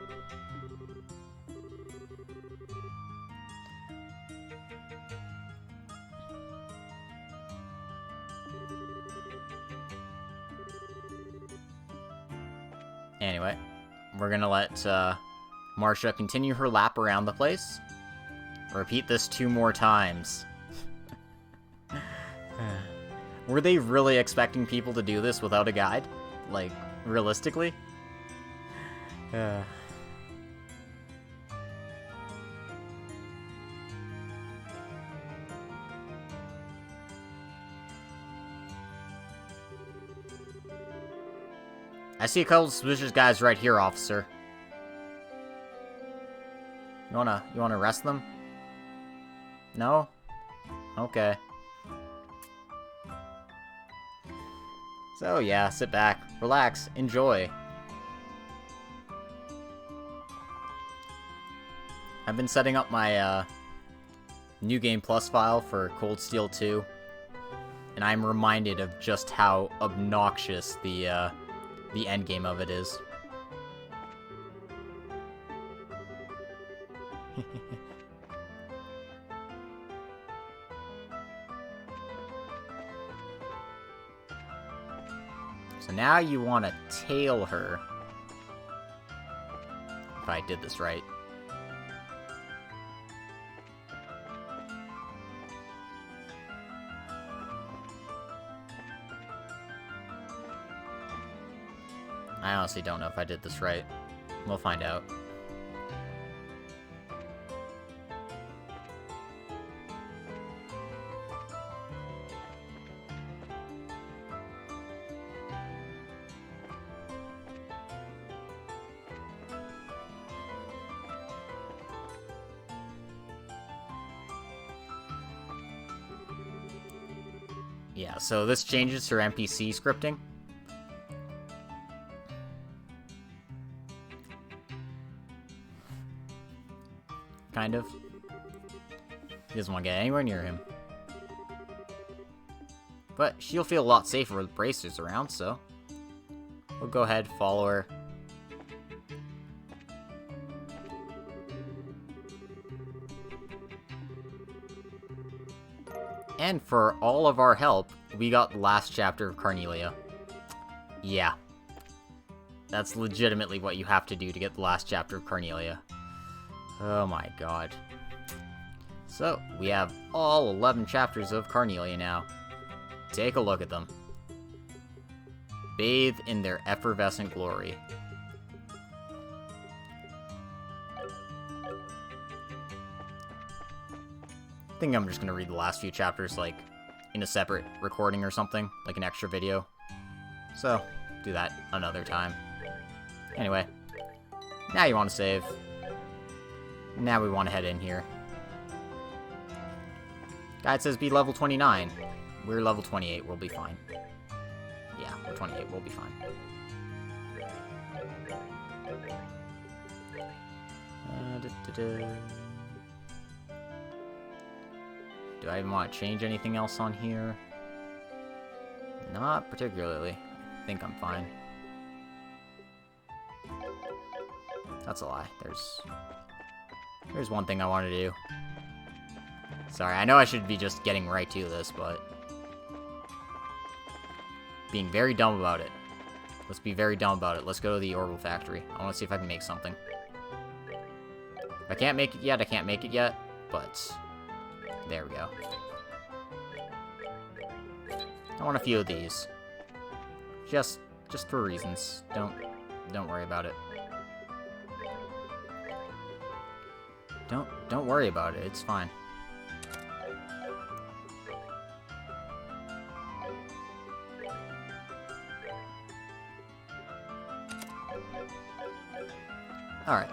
Anyway, we're gonna let Marsha continue her lap around the place. Repeat this 2 more times. Were they really expecting people to do this without a guide? Like, realistically? I see a couple suspicious guys right here, officer. You wanna arrest them? No? Okay. So yeah, sit back, relax, enjoy. I've been setting up my New Game Plus file for Cold Steel 2, and I'm reminded of just how obnoxious the end game of it is. So now you want to tail her. If I did this right. I honestly don't know if I did this right. We'll find out. Yeah, so this changes her NPC scripting. Kind of. He doesn't want to get anywhere near him. But she'll feel a lot safer with bracers around, so we'll go ahead, follow her. And for all of our help, we got the last chapter of Carnelia. Yeah. That's legitimately what you have to do to get the last chapter of Carnelia. Oh my god. So, we have all 11 chapters of Carnelia now. Take a look at them. Bathe in their effervescent glory. I think I'm just gonna read the last few chapters, like, in a separate recording or something, like an extra video. So, do that another time. Anyway, now you want to save. Now we want to head in here. Guide says be level 29. We're level 28, we'll be fine. Yeah, we're 28, we'll be fine. Do I even want to change anything else on here? Not particularly. I think I'm fine. That's a lie. There's one thing I want to do. Sorry, I know I should be just getting right to this, but being very dumb about it. Let's be very dumb about it. Let's go to the orbital factory. I want to see if I can make something. If I can't make it yet, I can't make it yet, but there we go. I want a few of these. Just for reasons. Don't worry about it. Don't worry about it. It's fine. Alright.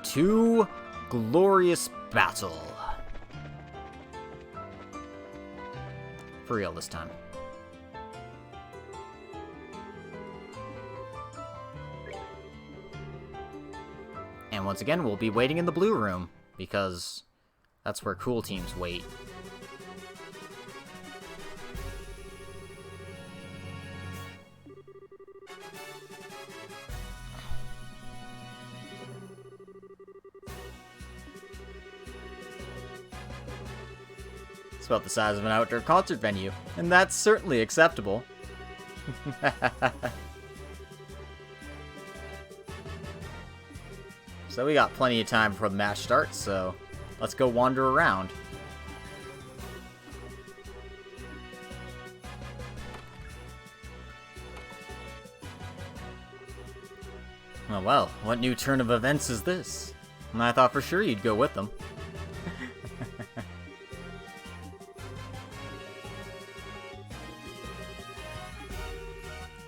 2 glorious battle. For real this time. And once again, we'll be waiting in the blue room, because that's where cool teams wait. It's about the size of an outdoor concert venue, and that's certainly acceptable. So we got plenty of time before the match starts, so let's go wander around. Oh well, what new turn of events is this? And I thought for sure you'd go with them.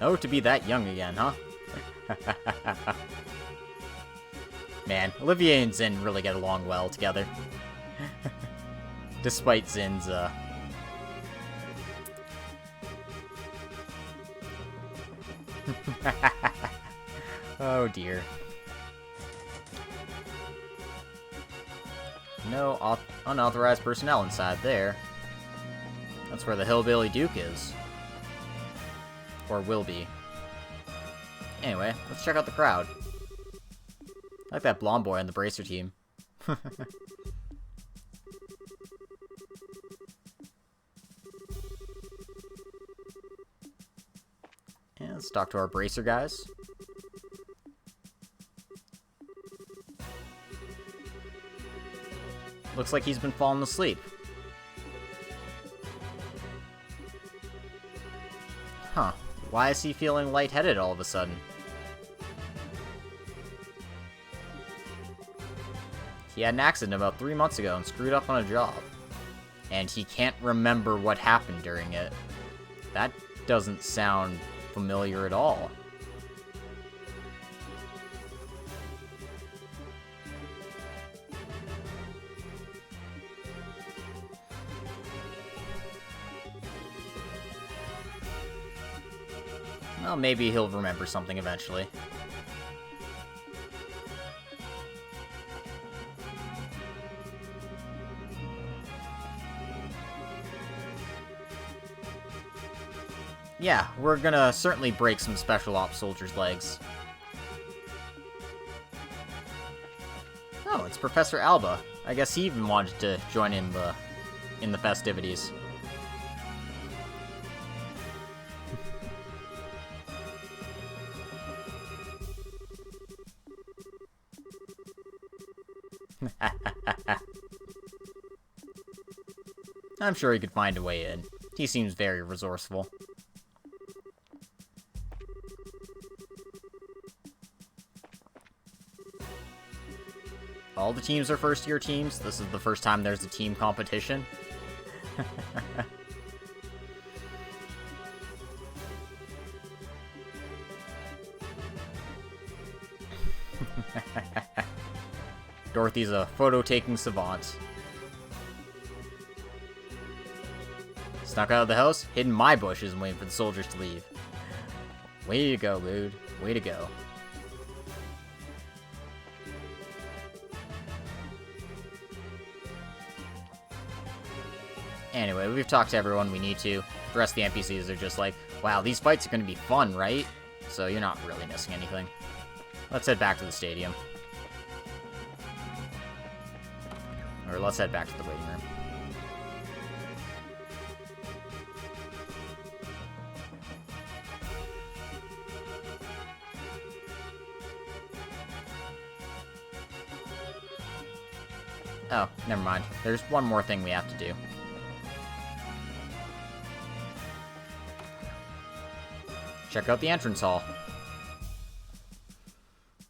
Oh, to be that young again, huh? Man, Olivier and Zin really get along well together. Despite Zin's, oh dear. No unauthorized personnel inside there. That's where the Hillbilly Duke is. Or will be. Anyway, let's check out the crowd. I like that blonde boy on the Bracer team. And let's talk to our Bracer guys. Looks like he's been falling asleep. Huh. Why is he feeling lightheaded all of a sudden? He had an accident about 3 months ago and screwed up on a job. And he can't remember what happened during it. That doesn't sound familiar at all. Well, maybe he'll remember something eventually. Yeah, we're gonna certainly break some Special Ops soldiers' legs. Oh, it's Professor Alba. I guess he even wanted to join in the festivities. I'm sure he could find a way in. He seems very resourceful. All the teams are first-year teams. This is the first time there's a team competition. Dorothy's a photo-taking savant. Snuck out of the house, hid in my bushes and waiting for the soldiers to leave. Way to go, dude. Way to go. Anyway, we've talked to everyone we need to. The rest of the NPCs are just like, wow, these fights are going to be fun, right? So you're not really missing anything. Let's head back to the stadium. Or let's head back to the waiting room. Oh, never mind. There's one more thing we have to do. Check out the entrance hall.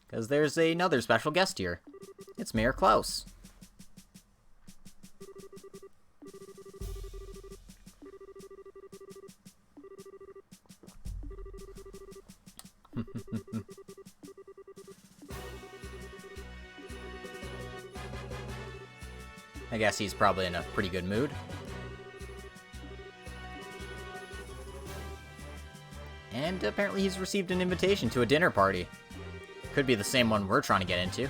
Because there's another special guest here. It's Mayor Klaus. I guess he's probably in a pretty good mood. And apparently he's received an invitation to a dinner party. Could be the same one we're trying to get into.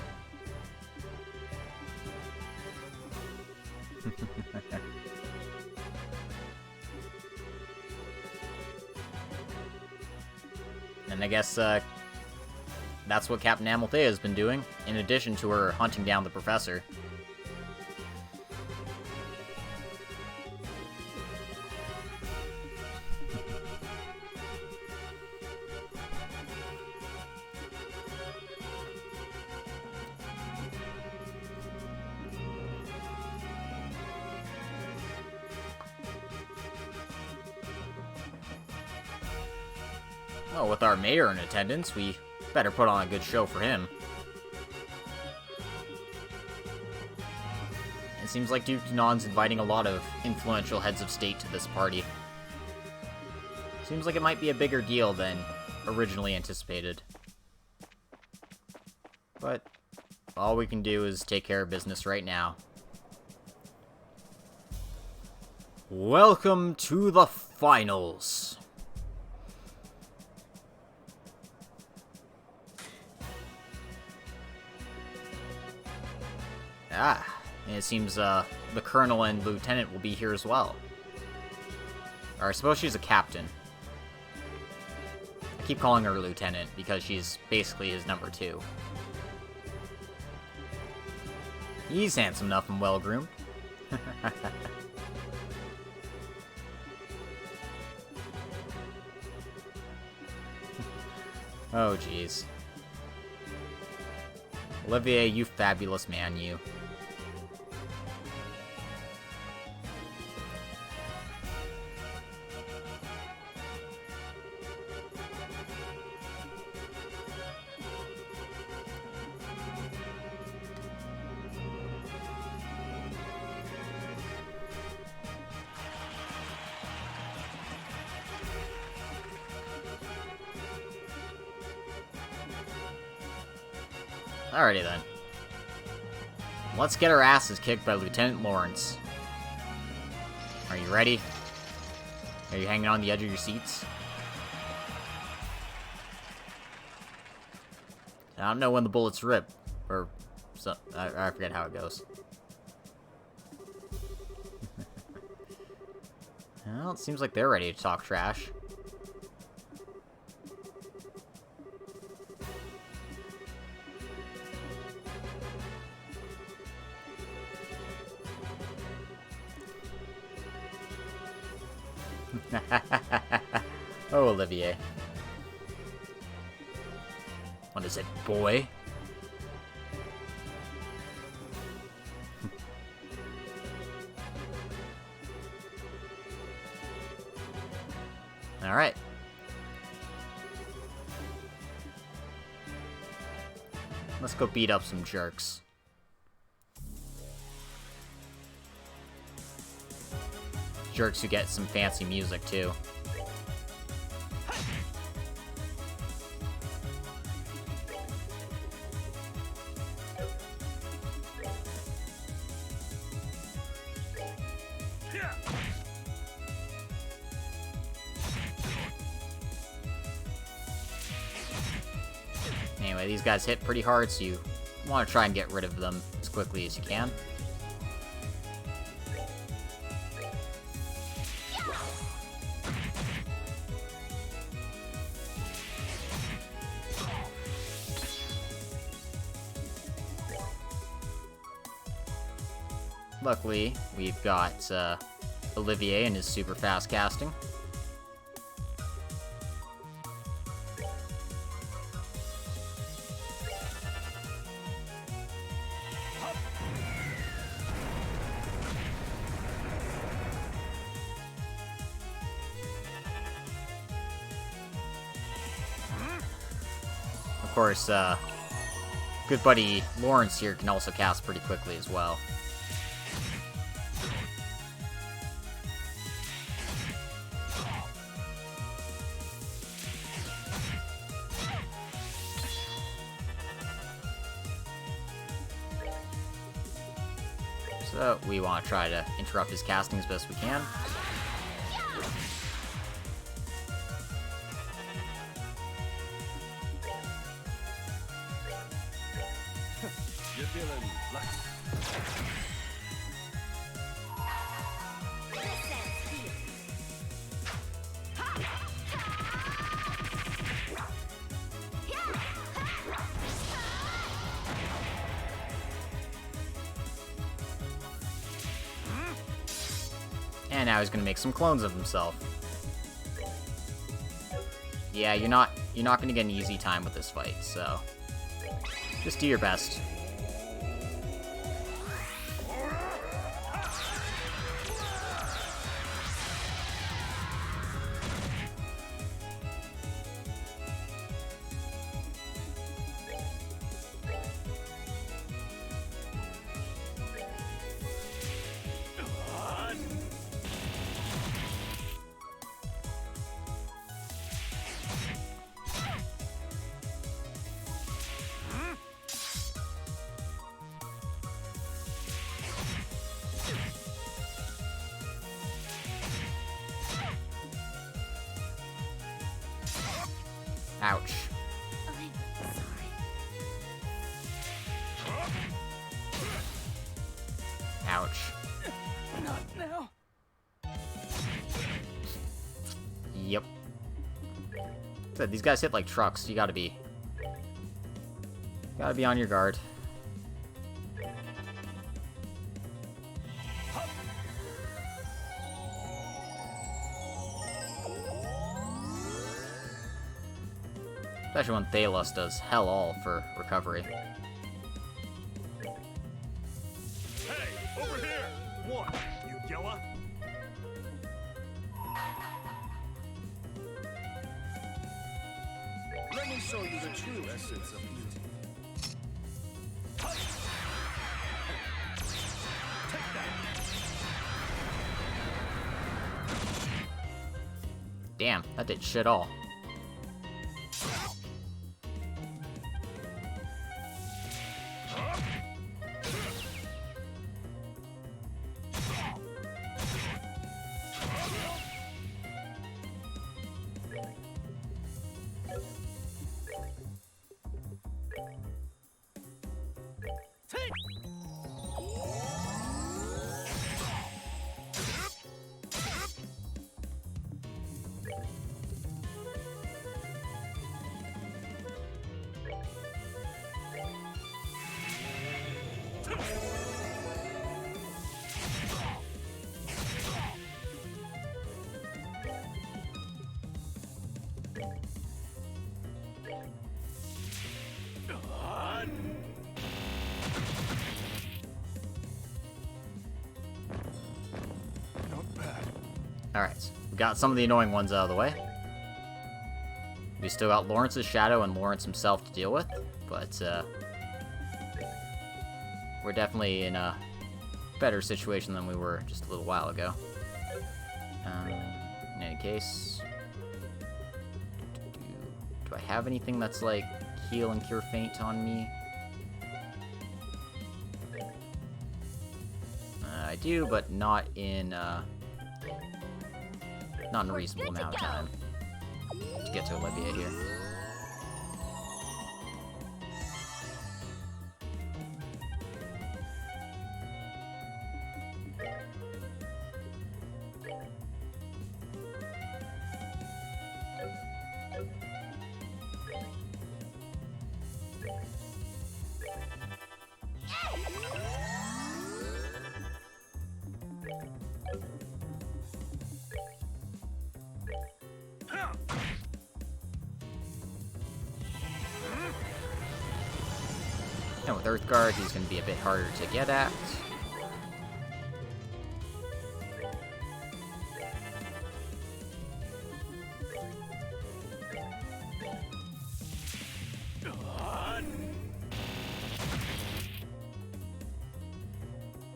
And I guess, that's what Captain Amalthea has been doing, in addition to her hunting down the professor. Well, with our mayor in attendance, we better put on a good show for him. It seems like Duke Non's inviting a lot of influential heads of state to this party. Seems like it might be a bigger deal than originally anticipated. But all we can do is take care of business right now. Welcome to the finals! Ah, and it seems the colonel and lieutenant will be here as well. Or I suppose she's a captain. I keep calling her lieutenant because she's basically his number 2. He's handsome enough and well-groomed. Oh, jeez. Olivier, you fabulous man, you. Alrighty then. Let's get our asses kicked by Lieutenant Lawrence. Are you ready? Are you hanging on the edge of your seats? I don't know when the bullets rip, or so, I forget how it goes. Well, it seems like they're ready to talk trash. Oh, Olivier. What is it, boy? Alright. Let's go beat up some jerks. Jerks who get some fancy music, too. Anyway, these guys hit pretty hard, so you want to try and get rid of them as quickly as you can. Luckily, we've got Olivier and his super fast casting. Of course, good buddy Lawrence here can also cast pretty quickly as well. So we want to try to interrupt his casting as best we can. You're feeling lucky. And now he's gonna make some clones of himself. Yeah, you're not gonna get an easy time with this fight, so just do your best. Ouch. I'm sorry. Ouch. Not now. Yep. Good, these guys hit like trucks. You gotta be on your guard. Especially when Thalos does hell all for recovery. Hey, over here! What? You yella? Let me show you the true essence of beauty. Damn, that did shit all. Alright, so we got some of the annoying ones out of the way. We still got Lawrence's shadow and Lawrence himself to deal with, but we're definitely in a better situation than we were just a little while ago. In any case, do I have anything that's like heal and cure faint on me? I do, but not in a reasonable amount of time to get to Olivia here. And with Earth Guard, he's going to be a bit harder to get at.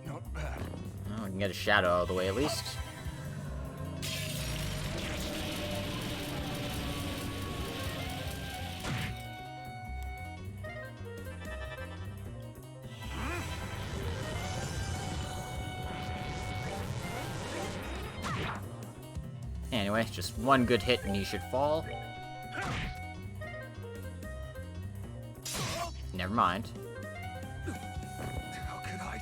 Not bad. Well, we can get a shadow out of the way at least. Anyway, just one good hit and he should fall. Never mind. How could I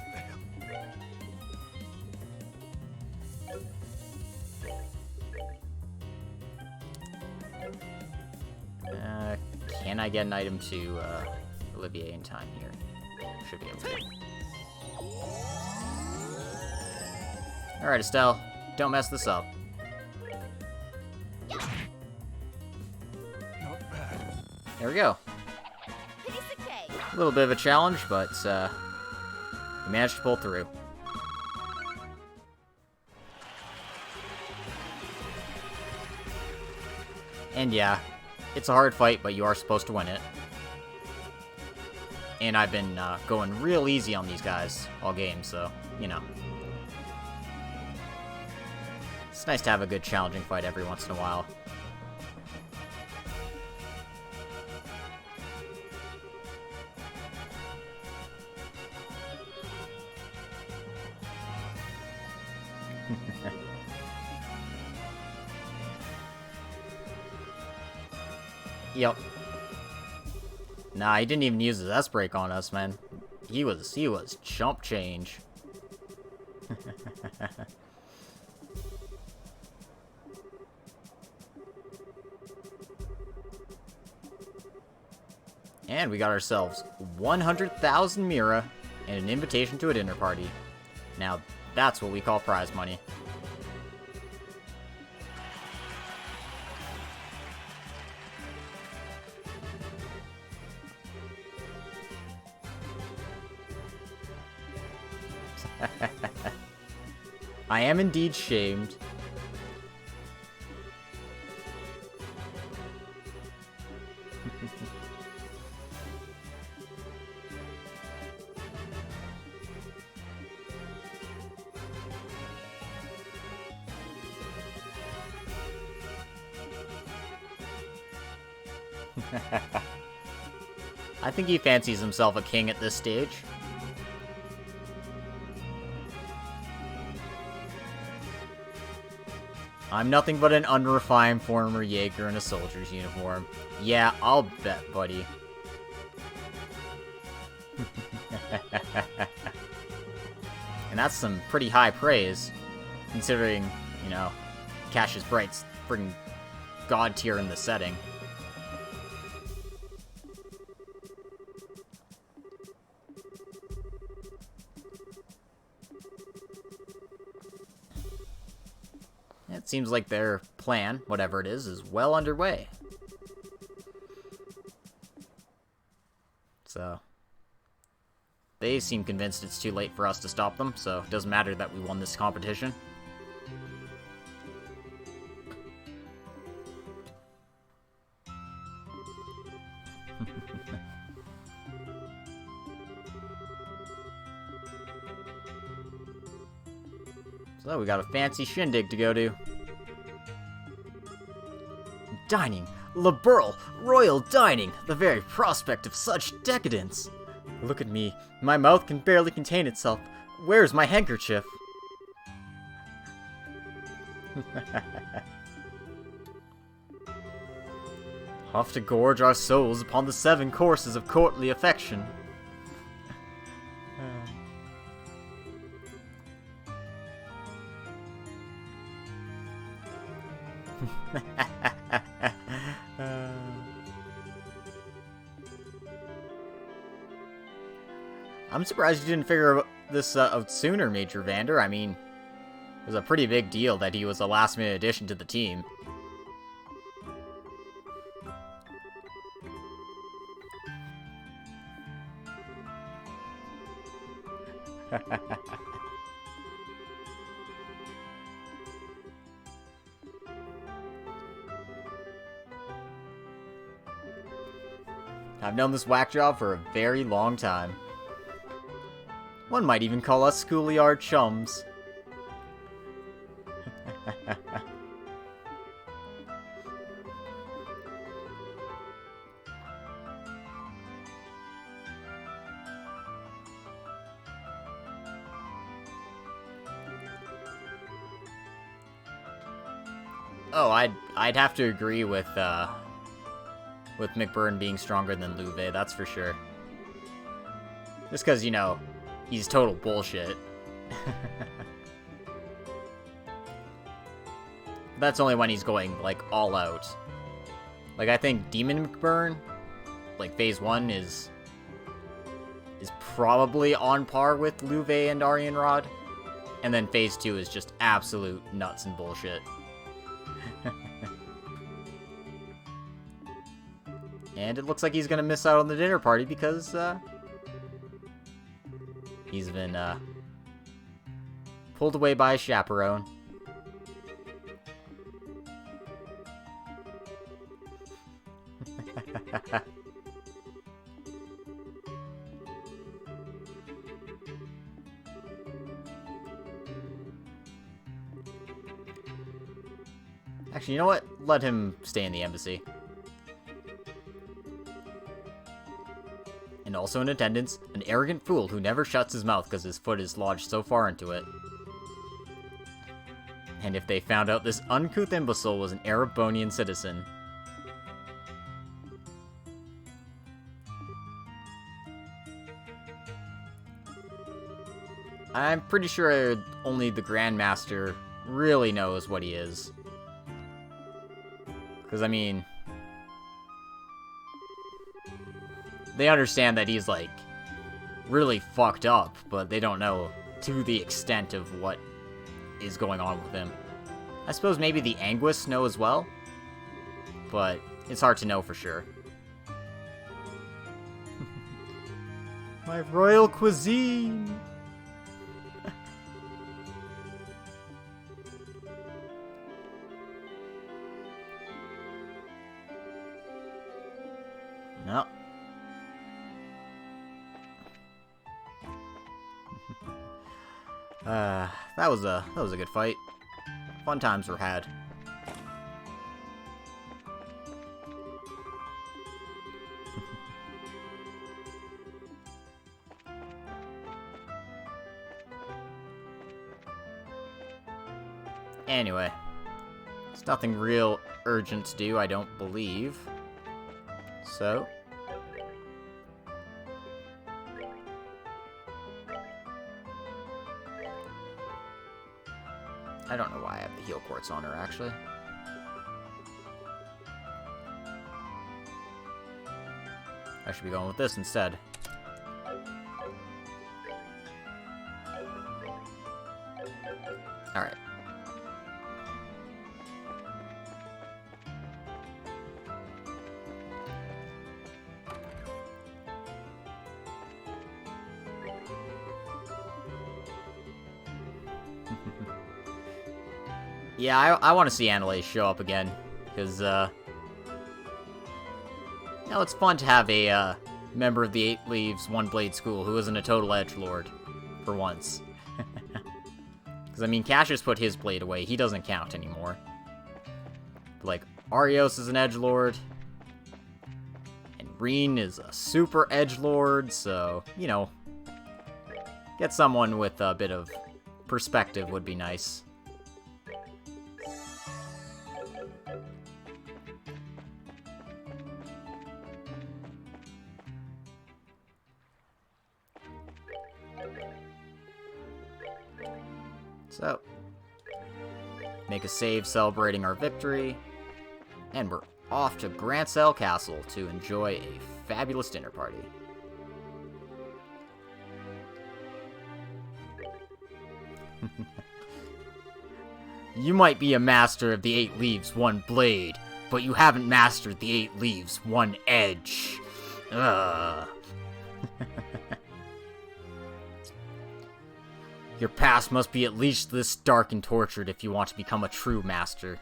fail? Can I get an item to Olivier in time here? Should be able to. Alright, Estelle. Don't mess this up. Not bad. There we go. Kiseki. A little bit of a challenge, but we managed to pull through. And yeah, it's a hard fight, but you are supposed to win it. And I've been going real easy on these guys all game, so, you know. It's nice to have a good challenging fight every once in a while. Yep. Nah, he didn't even use his S-break on us, man. He was chump change. And we got ourselves 100,000 Mira and an invitation to a dinner party. Now, that's what we call prize money. I am indeed shamed. I think he fancies himself a king at this stage. I'm nothing but an unrefined former Jaeger in a soldier's uniform. Yeah, I'll bet, buddy. And that's some pretty high praise, considering, you know, Cassius Bright's friggin' god tier in the setting. It seems like their plan, whatever it is well underway. So, they seem convinced it's too late for us to stop them, so it doesn't matter that we won this competition. So, we got a fancy shindig to go to. Dining! Liberal! Royal dining! The very prospect of such decadence! Look at me. My mouth can barely contain itself. Where's my handkerchief? Off to gorge our souls upon the 7 courses of courtly affection. I'm surprised you didn't figure this out sooner, Major Vander. I mean, it was a pretty big deal that he was a last-minute addition to the team. I've known this whack job for a very long time. One might even call us schoolyard chums. Oh, I'd have to agree with McBurn being stronger than Louvet, that's for sure. Just because, you know, he's total bullshit. That's only when he's going, like, all out. Like, I think Demon McBurn, like, Phase 1 is probably on par with Louvet and Aryan Rod. And then Phase 2 is just absolute nuts and bullshit. And it looks like he's gonna miss out on the dinner party because, he's been, pulled away by a chaperone. Actually, you know what? Let him stay in the embassy. And also in attendance, an arrogant fool who never shuts his mouth because his foot is lodged so far into it. And if they found out this uncouth imbecile was an Arabonian citizen. I'm pretty sure only the Grandmaster really knows what he is. Because, I mean, they understand that he's, like, really fucked up, but they don't know to the extent of what is going on with him. I suppose maybe the Anguis know as well, but it's hard to know for sure. My royal cuisine! No. That was a good fight. Fun times were had. Anyway, it's nothing real urgent to do, I don't believe. So, I don't know why I have the heal quartz on her, actually. I should be going with this instead. Alright. Yeah, I want to see Annalise show up again, because, no, Now it's fun to have a member of the Eight Leaves One Blade School who isn't a total edgelord, for once. Because, I mean, Cassius put his blade away. He doesn't count anymore. But, like, Arios is an edgelord. And Reen is a super edgelord, so, you know, get someone with a bit of perspective would be nice. So, make a save celebrating our victory, and we're off to Grand Cell Castle to enjoy a fabulous dinner party. You might be a master of the 8 leaves, 1 blade, but you haven't mastered the 8 leaves, 1 edge. Ugh. Your past must be at least this dark and tortured if you want to become a true master.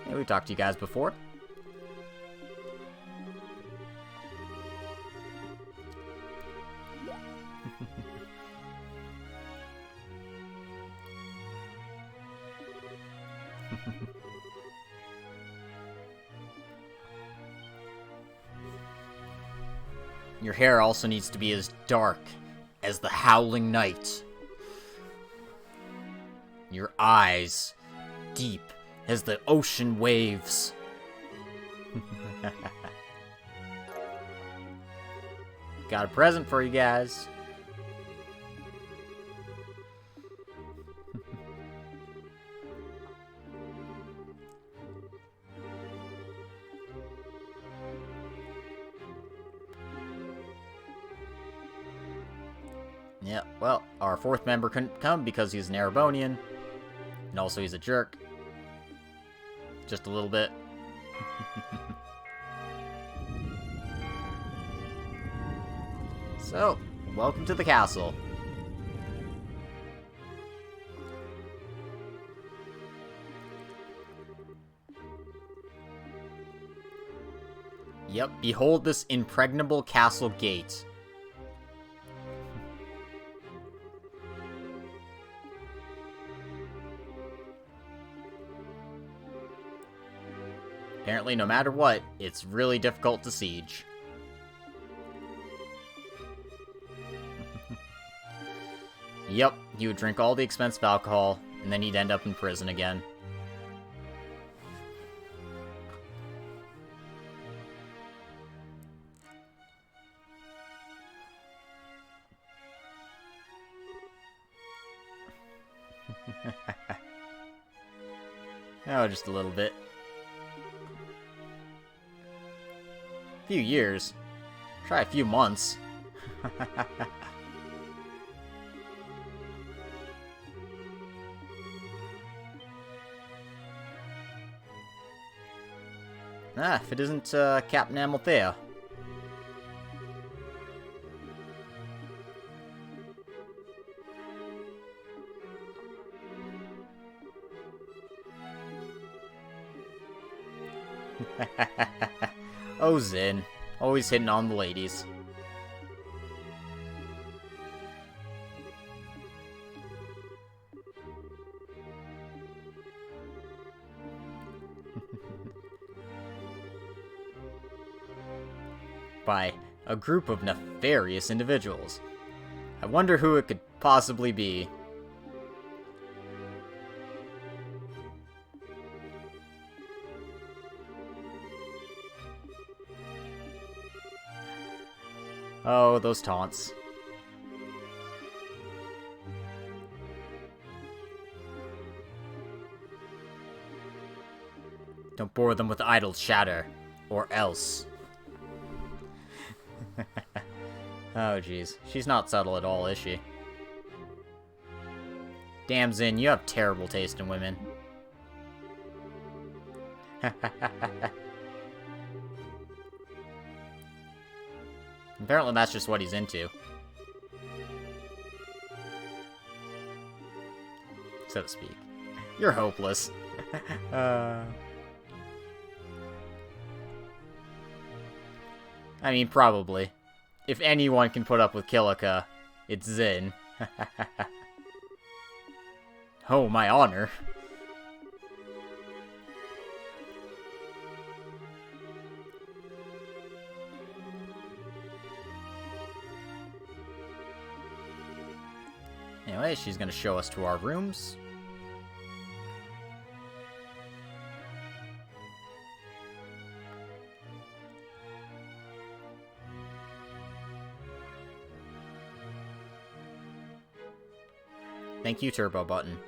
Hey, we've talked to you guys before. Your hair also needs to be as dark as the howling night. Your eyes deep as the ocean waves. Got a present for you guys. Yeah, well, our 4th member couldn't come because he's an Erebonian. And also he's a jerk. Just a little bit. So, welcome to the castle. Yep, behold this impregnable castle gate. Apparently, no matter what, it's really difficult to siege. Yep, he would drink all the expensive alcohol, and then he'd end up in prison again. Oh, just a little bit. Few years. Try a few months. If it isn't Captain Amalthea. Oh, Zin. Always hitting on the ladies. By a group of nefarious individuals. I wonder who it could possibly be. Oh, those taunts. Don't bore them with idle chatter, or else. Oh, jeez. She's not subtle at all, is she? Damn, Zin, you have terrible taste in women. Apparently that's just what he's into. so to speak. You're hopeless. I mean, probably. If anyone can put up with Kilika, it's Zin. Oh, my honor. Anyway, she's gonna show us to our rooms. Thank you, Turbo Button.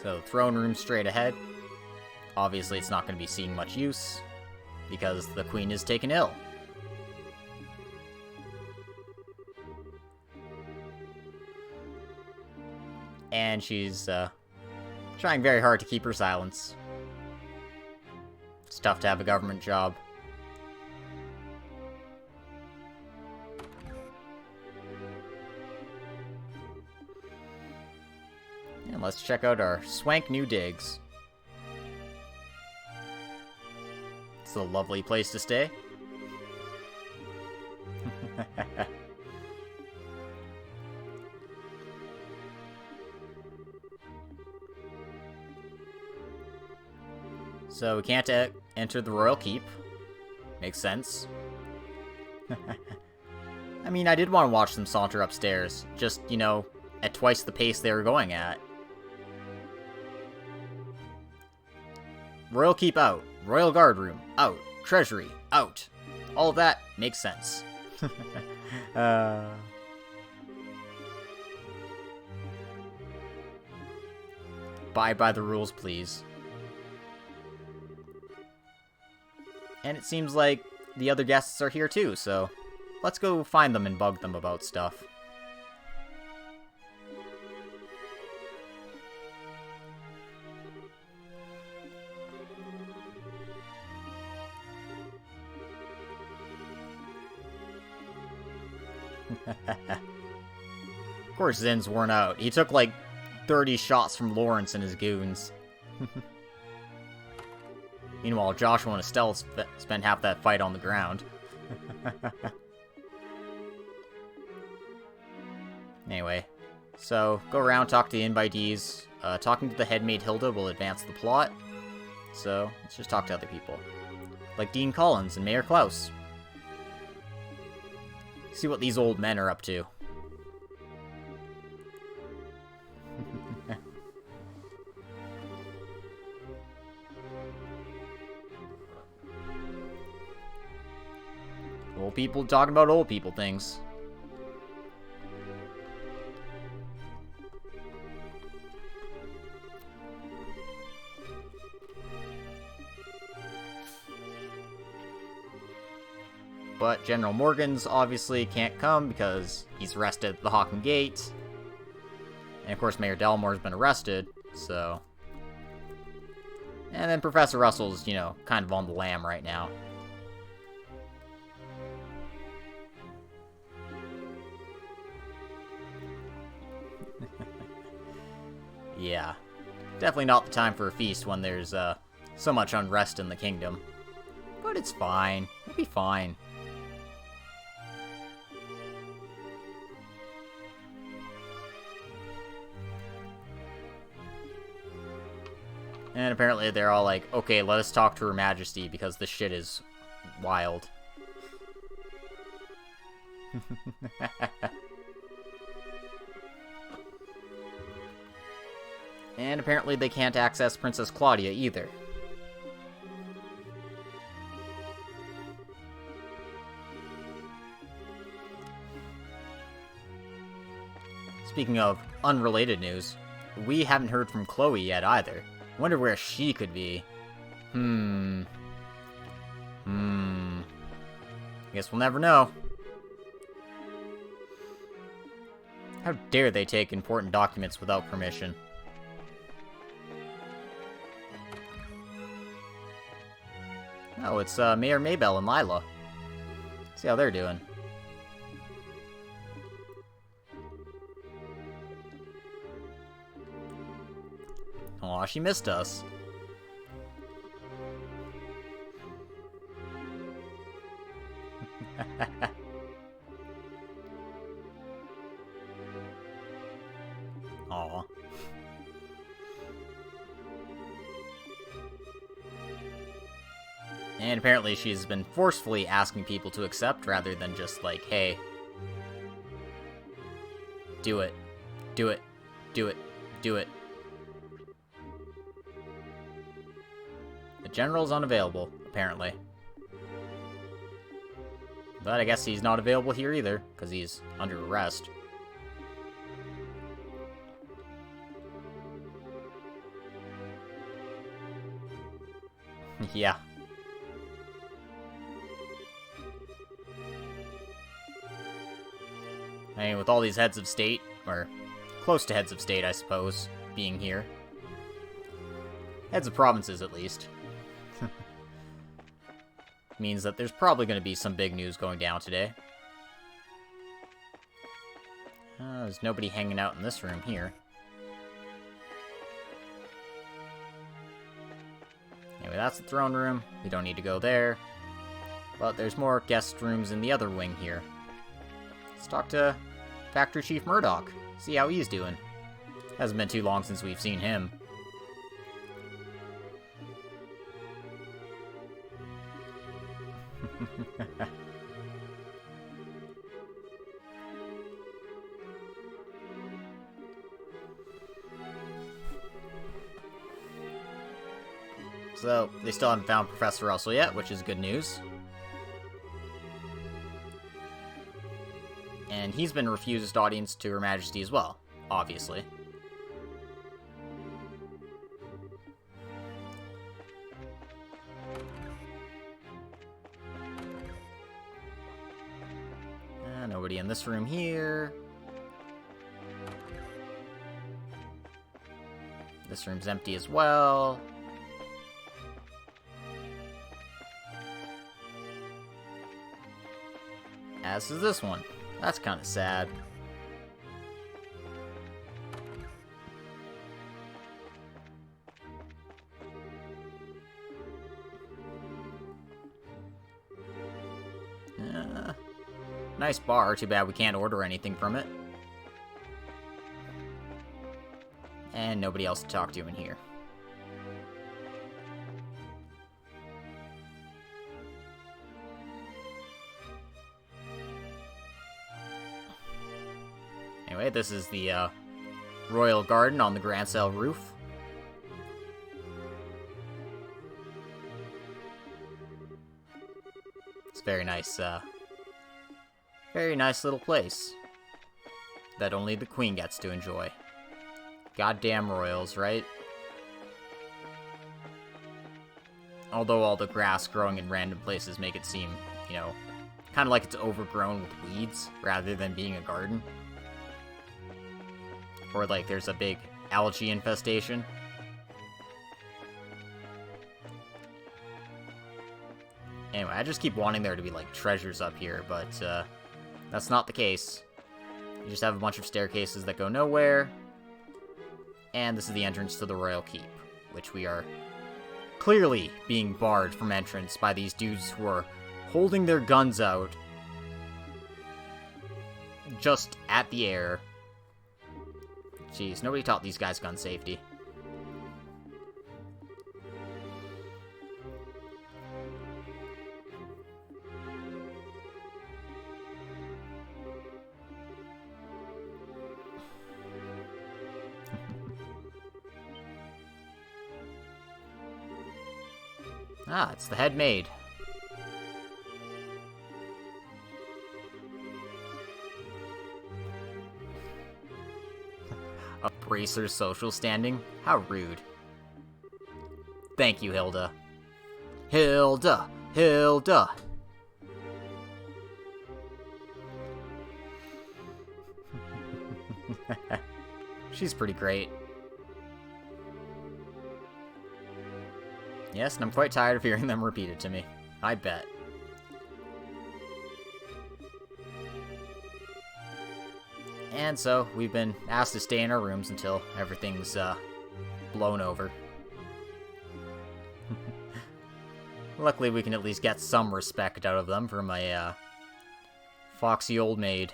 So, throne room straight ahead. Obviously, it's not going to be seeing much use, because the queen is taken ill. And she's trying very hard to keep her silence. It's tough to have a government job. And let's check out our swank new digs. It's a lovely place to stay. So we can't enter the royal keep. Makes sense. I mean, I did want to watch them saunter upstairs. Just, you know, at twice the pace they were going at. Royal keep out. Royal guard room out. Treasury out. All of that makes sense. Abide by the rules, please. And it seems like the other guests are here too, so let's go find them and bug them about stuff. Of course, Zin's worn out. He took like 30 shots from Lawrence and his goons. Meanwhile, Joshua and Estelle spent half that fight on the ground. Anyway, so go around, talk to the invitees. Talking to the headmaid Hilda will advance the plot. So let's just talk to other people. Like Dean Collins and Mayor Klaus. See what these old men are up to. Old people talking about old people things. But General Morgans obviously can't come because he's arrested at the Hawken Gate. And of course Mayor Delmore's been arrested, so... And then Professor Russell's, you know, kind of on the lam right now. Yeah. Definitely not the time for a feast when there's, so much unrest in the kingdom. But it's fine. It'll be fine. And apparently they're all like, okay, let us talk to Her Majesty because this shit is wild. And apparently they can't access Princess Claudia either. Speaking of unrelated news, we haven't heard from Chloe yet either. Wonder where she could be. Guess we'll never know. How dare they take important documents without permission? Oh, it's Mayor Maybell and Lila. See how they're doing. Aw, she missed us. Aw. And apparently she's been forcefully asking people to accept rather than just like, hey, do it, do it, do it, do it. The general's unavailable, apparently. But I guess he's not available here either, because he's under arrest. Yeah. I mean, with all these heads of state, or close to heads of state, I suppose, being here. Heads of provinces, at least. Means that there's probably going to be some big news going down today. There's nobody hanging out in this room here. Anyway, that's the throne room. We don't need to go there. But there's more guest rooms in the other wing here. Let's talk to Factory Chief Murdoch. See how he's doing. Hasn't been too long since we've seen him. So, they still haven't found Professor Russell yet, which is good news. And he's been refused audience to Her Majesty as well, obviously. Nobody in this room here. This room's empty as well. As is this one. That's kind of sad. Nice bar, too bad we can't order anything from it. And nobody else to talk to in here. Anyway, this is the Royal Garden on the Grand Cell roof. It's very nice little place that only the Queen gets to enjoy. Goddamn royals, right? Although all the grass growing in random places make it seem, you know, kind of like it's overgrown with weeds rather than being a garden. Or like there's a big algae infestation. Anyway, I just keep wanting there to be like treasures up here, but that's not the case. You just have a bunch of staircases that go nowhere. And this is the entrance to the Royal Keep, which we are clearly being barred from entrance by these dudes who are holding their guns out just at the air. Jeez, nobody taught these guys gun safety. Ah, it's the head maid. A bracer's social standing? How rude. Thank you, Hilda. Hilda! Hilda! She's pretty great. Yes, and I'm quite tired of hearing them repeated to me. I bet. And so, we've been asked to stay in our rooms until everything's blown over. Luckily, we can at least get some respect out of them from a foxy old maid.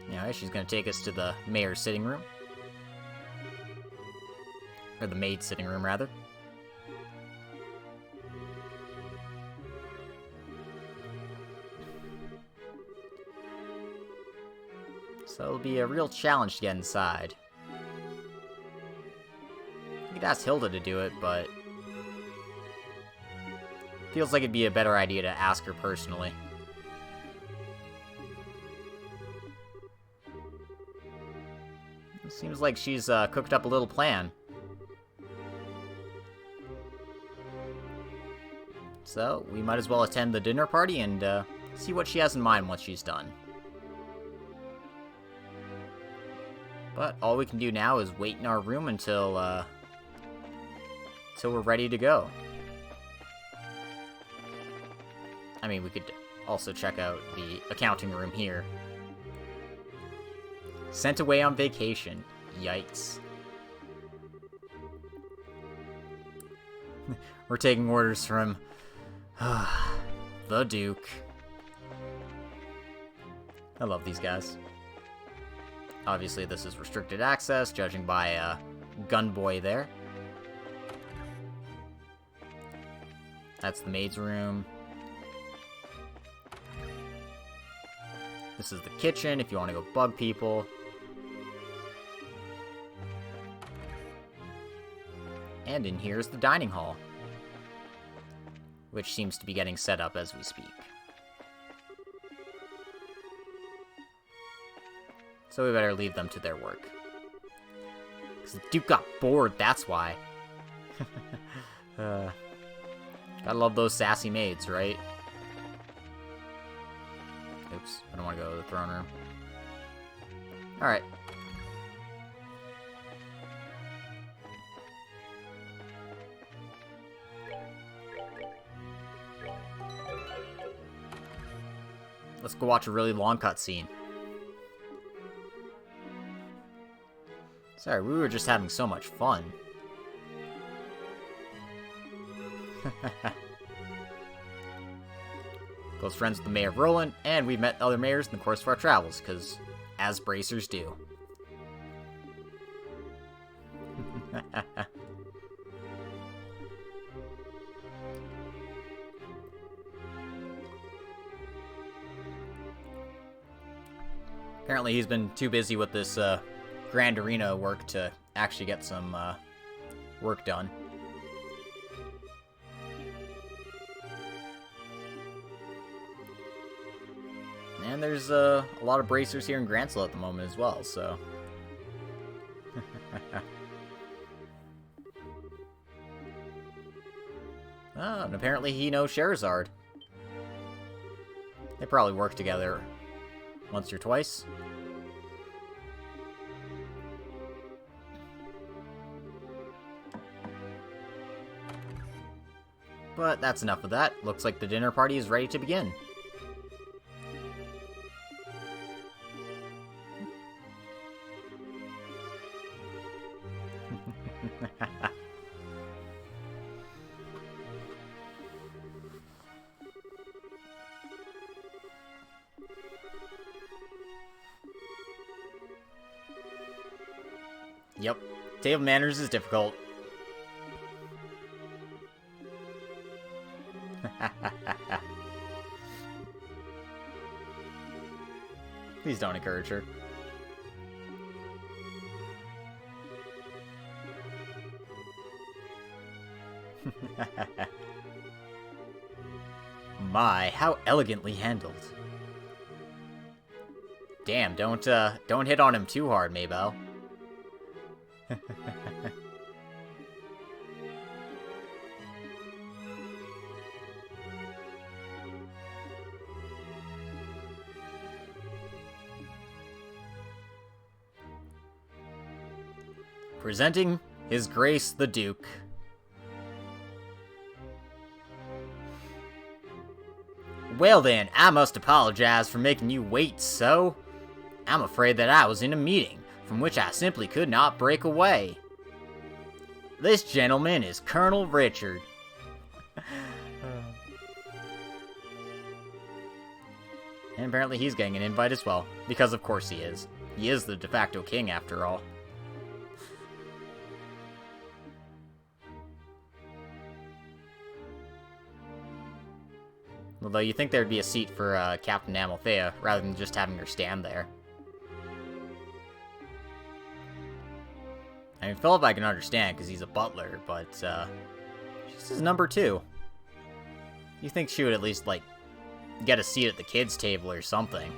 Anyway, she's gonna take us to the mayor's sitting room. Or the maid's sitting room, rather. So it'll be a real challenge to get inside. You could ask Hilda to do it, but feels like it'd be a better idea to ask her personally. It seems like she's cooked up a little plan. So, we might as well attend the dinner party and see what she has in mind once she's done. But all we can do now is wait in our room until we're ready to go. I mean, we could also check out the accounting room here. Sent away on vacation. Yikes. We're taking orders from the Duke. I love these guys. Obviously, this is restricted access, judging by Gunboy there. That's the maid's room. This is the kitchen if you want to go bug people. And in here is the dining hall, which seems to be getting set up as we speak. So we better leave them to their work. Because the Duke got bored, that's why. Gotta love those sassy maids, right? Oops, I don't want to go to the throne room. Alright. Let's go watch a really long cutscene. Sorry, we were just having so much fun. Close friends with the Mayor of Roland, and we've met other mayors in the course of our travels, because as bracers do. Apparently he's been too busy with this Grand Arena work to actually get some work done. And there's a lot of bracers here in Grancel at the moment as well, so... Oh, and apparently he knows Sherazard. They probably work together once or twice. But that's enough of that. Looks like the dinner party is ready to begin. Yep, table manners is difficult. Please don't encourage her. My, how elegantly handled. Damn, don't hit on him too hard, Maybell. Presenting His Grace the Duke. Well then, I must apologize for making you wait so. I'm afraid that I was in a meeting, from which I simply could not break away. This gentleman is Colonel Richard. And apparently he's getting an invite as well, because of course he is. He is the de facto king after all. Although you'd think there'd be a seat for Captain Amalthea, rather than just having her stand there. I mean, Philip I can understand, because he's a butler, but, she's his number 2. You think she would at least, like, get a seat at the kids' table or something.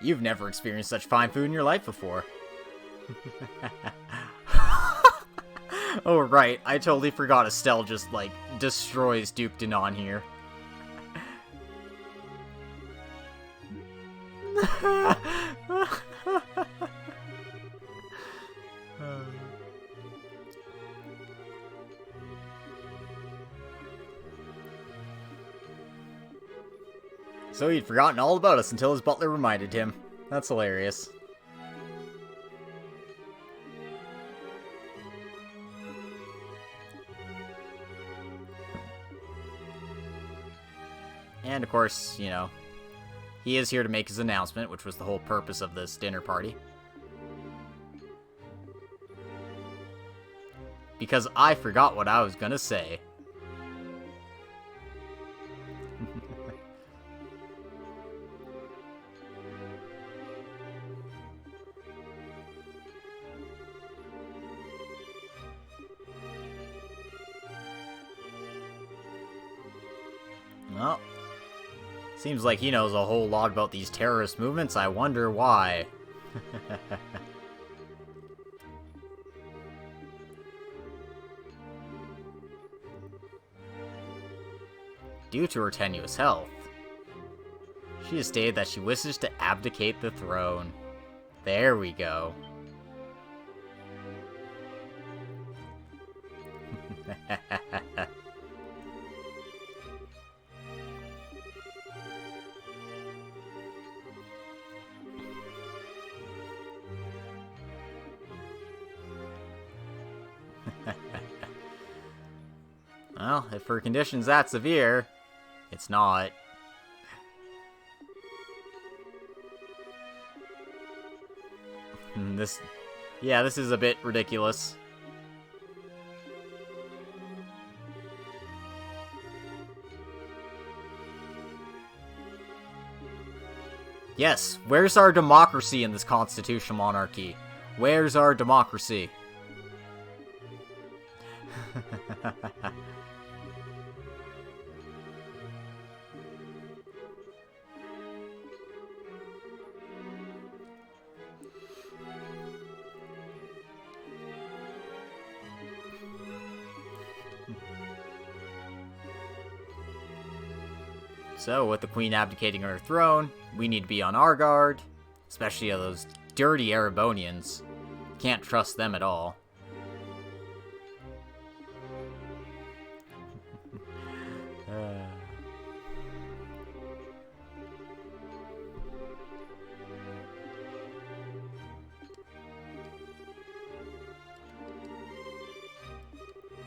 You've never experienced such fine food in your life before. Oh, right. I totally forgot Estelle just, like, destroys Duke Denon here. So he'd forgotten all about us until his butler reminded him. That's hilarious. And of course, you know, he is here to make his announcement, which was the whole purpose of this dinner party. Because I forgot what I was gonna say. Well, seems like he knows a whole lot about these terrorist movements. I wonder why. Due to her tenuous health, she has stated that she wishes to abdicate the throne. There we go. Well, if her condition's that severe, it's not. This is a bit ridiculous. Yes, where's our democracy in this constitutional monarchy? Where's our democracy? So, with the queen abdicating her throne, we need to be on our guard, especially those dirty Erebonians. Can't trust them at all.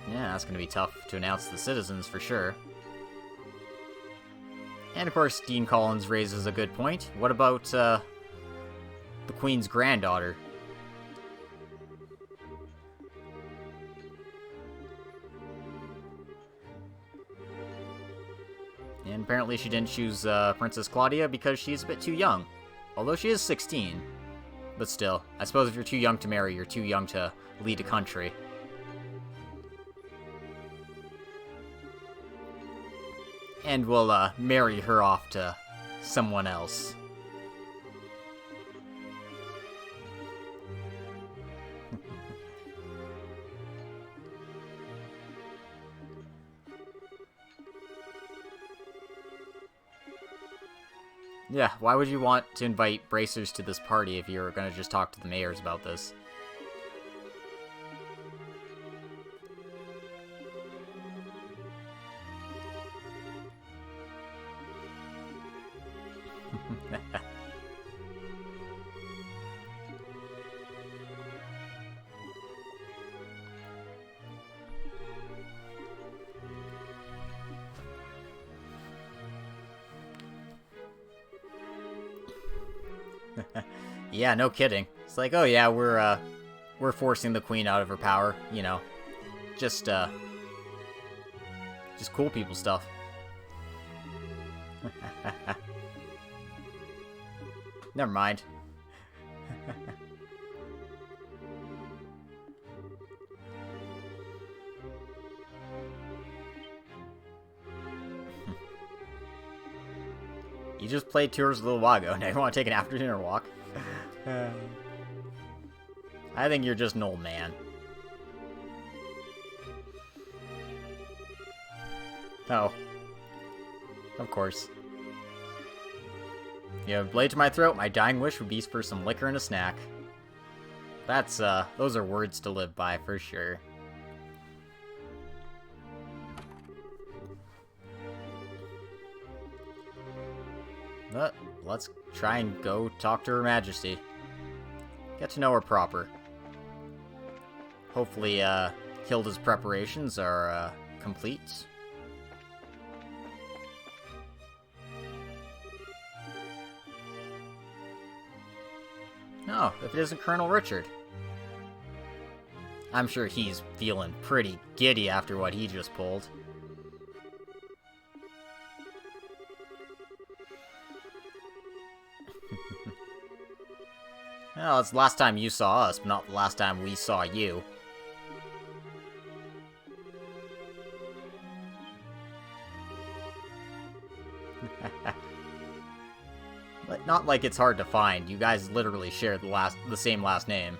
Yeah, that's gonna be tough to announce to the citizens for sure. And of course, Dean Collins raises a good point. What about, the Queen's granddaughter? And apparently she didn't choose, Princess Claudia because she's a bit too young. Although she is 16. But still, I suppose if you're too young to marry, you're too young to lead a country. And we'll, marry her off to someone else. Yeah, why would you want to invite bracers to this party if you're gonna just talk to the mayors about this? Yeah, no kidding. It's like, oh yeah, we're forcing the queen out of her power, you know. Just cool people stuff. Never mind. You just played Tours a little while ago. Now you want to take an after dinner walk? I think you're just an old man. Oh. Of course. You have a blade to my throat, my dying wish would be for some liquor and a snack. That's, those are words to live by, for sure. But let's try and go talk to Her Majesty. Get to know her proper. Hopefully, Hilda's preparations are, complete. No, if it isn't Colonel Richard. I'm sure he's feeling pretty giddy after what he just pulled. Well, it's the last time you saw us, but not the last time we saw you. But not like it's hard to find. You guys literally share the same last name.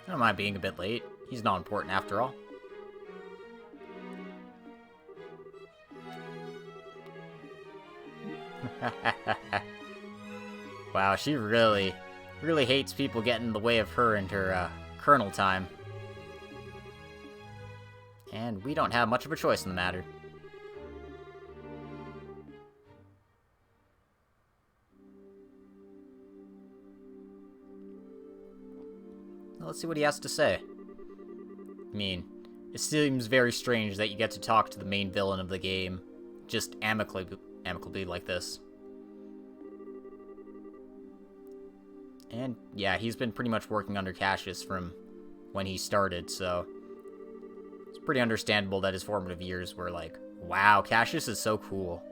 I don't mind being a bit late. He's not important after all. Wow, she really hates people getting in the way of her and her, colonel time. And we don't have much of a choice in the matter. Well, let's see what he has to say. I mean, it seems very strange that you get to talk to the main villain of the game just amicably like this. And yeah, he's been pretty much working under Cassius from when he started, so it's pretty understandable that his formative years were like, wow, Cassius is so cool.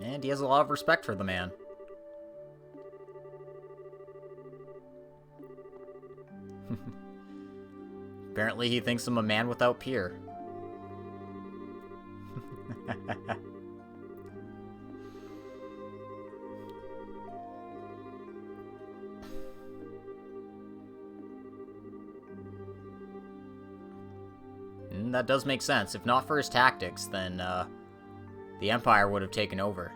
And he has a lot of respect for the man. Apparently he thinks I'm a man without peer. That does make sense. If not for his tactics, then the Empire would have taken over.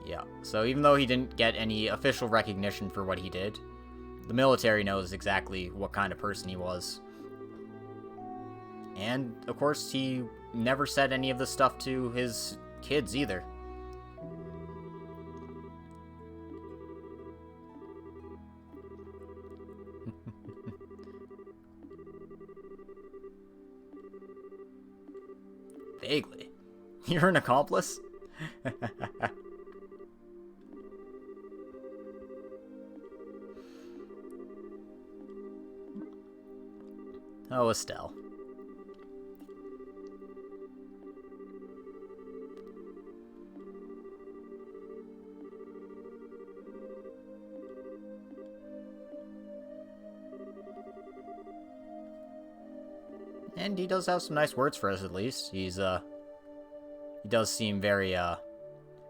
Yeah, so even though he didn't get any official recognition for what he did, the military knows exactly what kind of person he was. And, of course, he never said any of this stuff to his kids either. Vaguely. You're an accomplice? Oh, Estelle. And he does have some nice words for us, at least. He does seem very,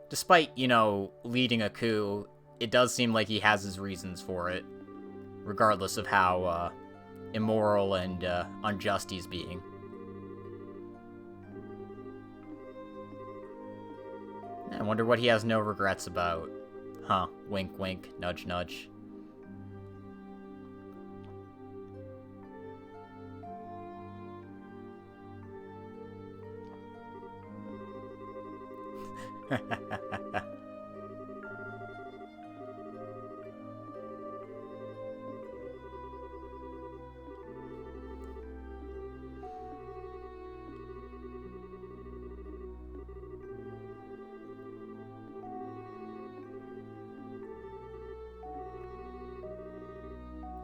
despite, you know, leading a coup, it does seem like he has his reasons for it, regardless of how, immoral and, unjust he's being. I wonder what he has no regrets about. Huh, wink wink, nudge nudge.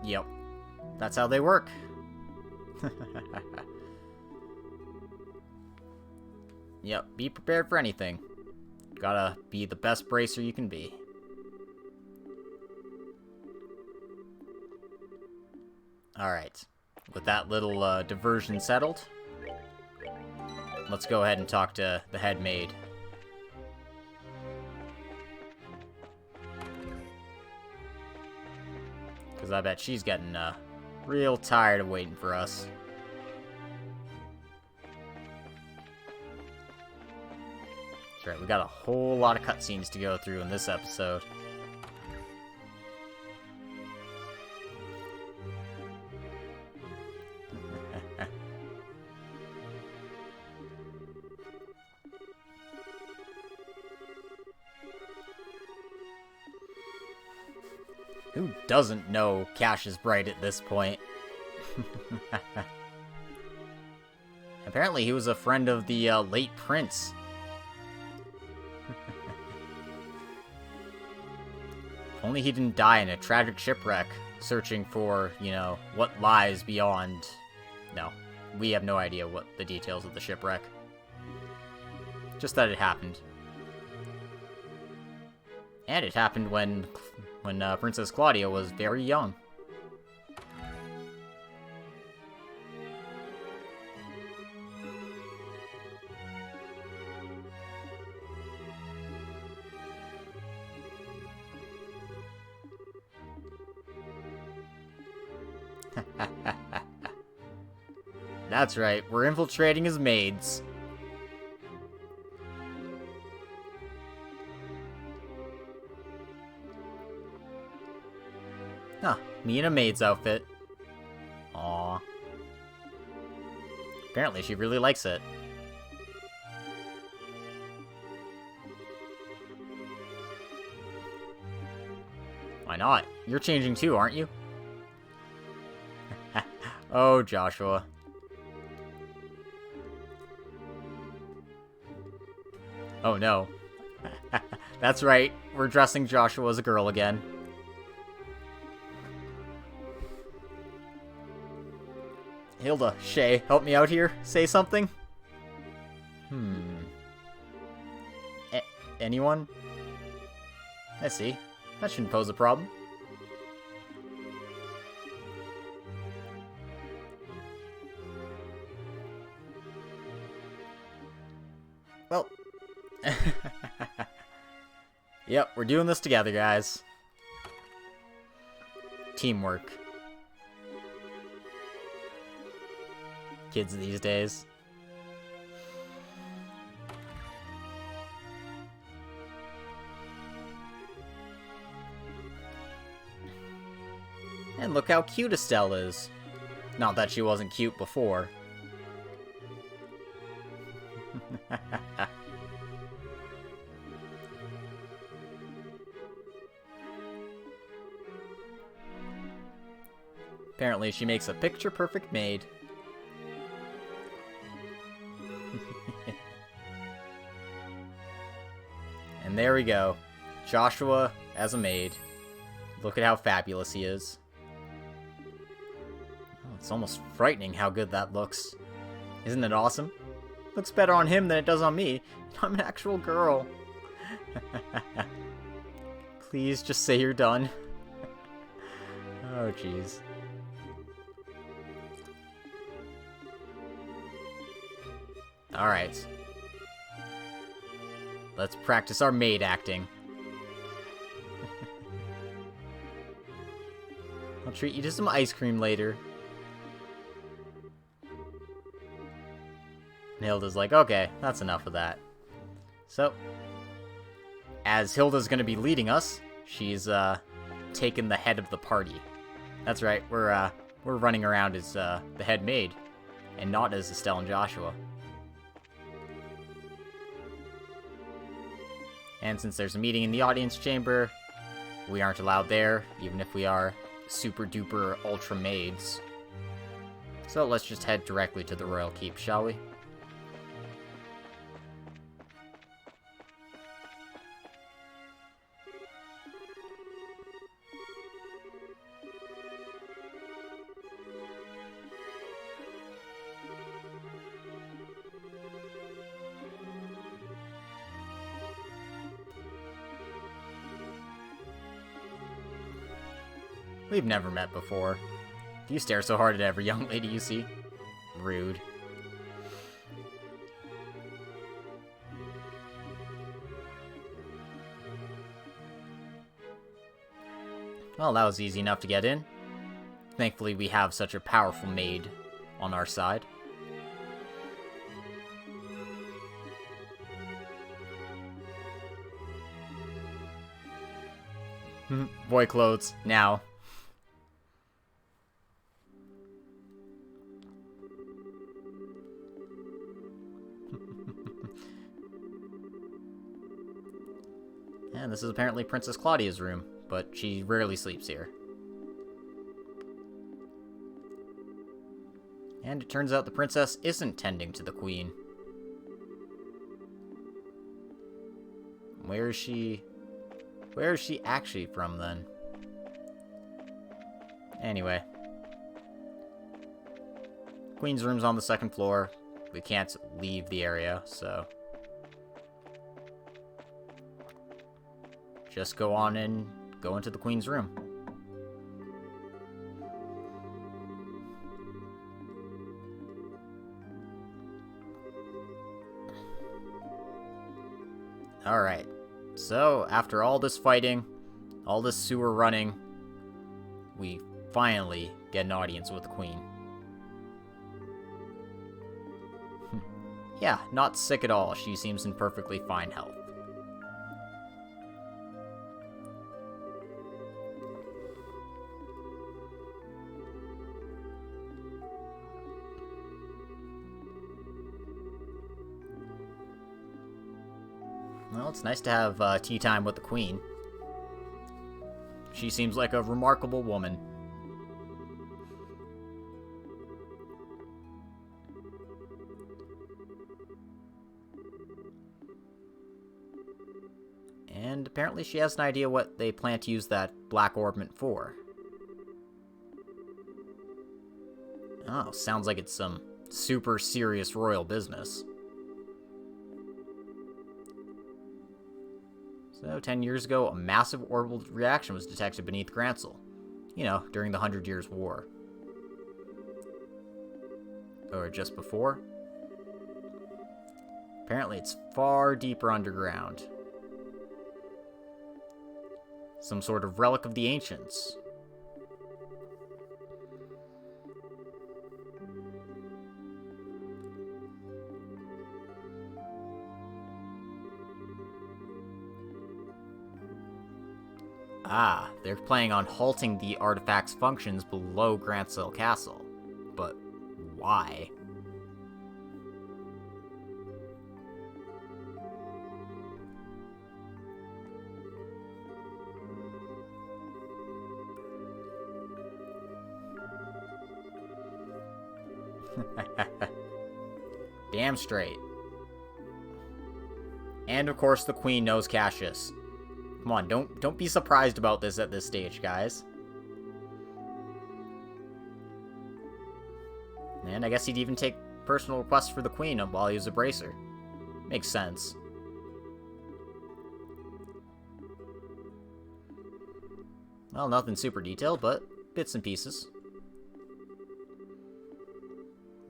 Yep, that's how they work. Yep, be prepared for anything. Gotta be the best bracer you can be. Alright, with that little diversion settled, let's go ahead and talk to the head maid. Because I bet she's getting real tired of waiting for us. That's right, we got a whole lot of cutscenes to go through in this episode. Who doesn't know Cash is bright at this point? Apparently he was a friend of the late prince. If only he didn't die in a tragic shipwreck, searching for, you know, what lies beyond... No, we have no idea what the details of the shipwreck. Just that it happened. And it happened when Princess Claudia was very young. That's right, we're infiltrating his maids. Huh, me in a maid's outfit. Aww. Apparently she really likes it. Why not? You're changing too, aren't you? Oh, Joshua. Oh no. That's right, we're dressing Joshua as a girl again. Hilda, Shay, help me out here. Say something. Anyone? I see. That shouldn't pose a problem. Well. Yep, we're doing this together, guys. Teamwork. Kids these days. And look how cute Estelle is. Not that she wasn't cute before. Apparently she makes a picture-perfect maid. And there we go. Joshua as a maid. Look at how fabulous he is. Oh, it's almost frightening how good that looks. Isn't it awesome? Looks better on him than it does on me. I'm an actual girl. Please just say you're done. Oh, jeez. Alright. Let's practice our maid acting. I'll treat you to some ice cream later. And Hilda's like, okay, that's enough of that. So, as Hilda's gonna be leading us, she's, taken the head of the party. That's right, we're running around as, the head maid, and not as Estelle and Joshua. And since there's a meeting in the audience chamber, we aren't allowed there, even if we are super duper ultra maids. So let's just head directly to the Royal Keep, shall we? We've never met before. Do you stare so hard at every young lady you see? Rude. Well, that was easy enough to get in. Thankfully, we have such a powerful maid on our side. Boy clothes, now. And this is apparently Princess Claudia's room, but she rarely sleeps here. And it turns out the princess isn't tending to the queen. Where is she actually from, then? Anyway. Queen's room's on the second floor. We can't leave the area, so... just go on and go into the Queen's room. Alright. So, after all this fighting, all this sewer running, we finally get an audience with the Queen. Yeah, not sick at all. She seems in perfectly fine health. Well, it's nice to have tea time with the Queen. She seems like a remarkable woman. And apparently she has an idea what they plan to use that black orbment for. Oh, sounds like it's some super serious royal business. So, 10 years ago, a massive orbital reaction was detected beneath Gransel. You know, during the 100 Years' War. Or just before. Apparently it's far deeper underground. Some sort of relic of the ancients. Ah, they're planning on halting the artifact's functions below Gransel Castle. But why? Damn straight. And of course the Queen knows Cassius. Come on, don't be surprised about this at this stage, guys. And I guess he'd even take personal requests for the Queen while he was a bracer. Makes sense. Well, nothing super detailed, but bits and pieces.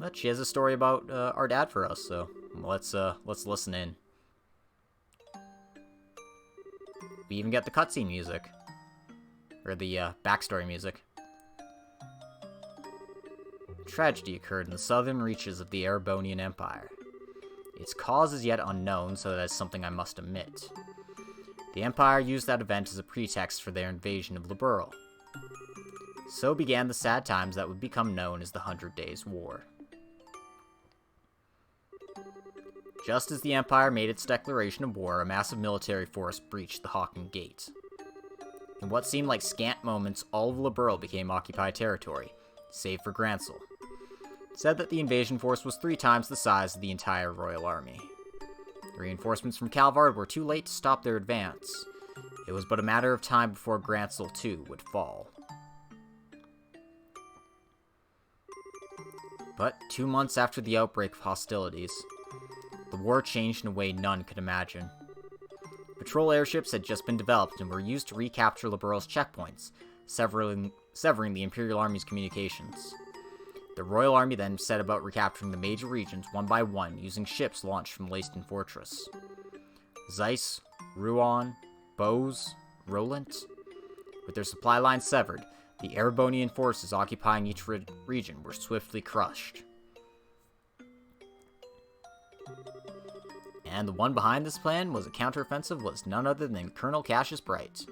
But she has a story about our dad for us, so let's listen in. We even get the cutscene music. Or the backstory music. Tragedy occurred in the southern reaches of the Erebonian Empire. Its cause is yet unknown, so that is something I must omit. The Empire used that event as a pretext for their invasion of Liberl. So began the sad times that would become known as the 100 Days' War. Just as the Empire made its declaration of war, a massive military force breached the Hawking Gate. In what seemed like scant moments, all of Liberl became occupied territory, save for Grancel. It said that the invasion force was 3 times the size of the entire Royal Army. The reinforcements from Calvard were too late to stop their advance. It was but a matter of time before Grancel too would fall. But 2 months after the outbreak of hostilities, the war changed in a way none could imagine. Patrol airships had just been developed and were used to recapture Liberl's checkpoints, severing the Imperial Army's communications. The Royal Army then set about recapturing the major regions one by one using ships launched from Leyston Fortress. Zeiss, Rouen, Bose, Roland. With their supply lines severed, the Erebonian forces occupying each region were swiftly crushed. And the one behind this plan was a counteroffensive was none other than Colonel Cassius Bright.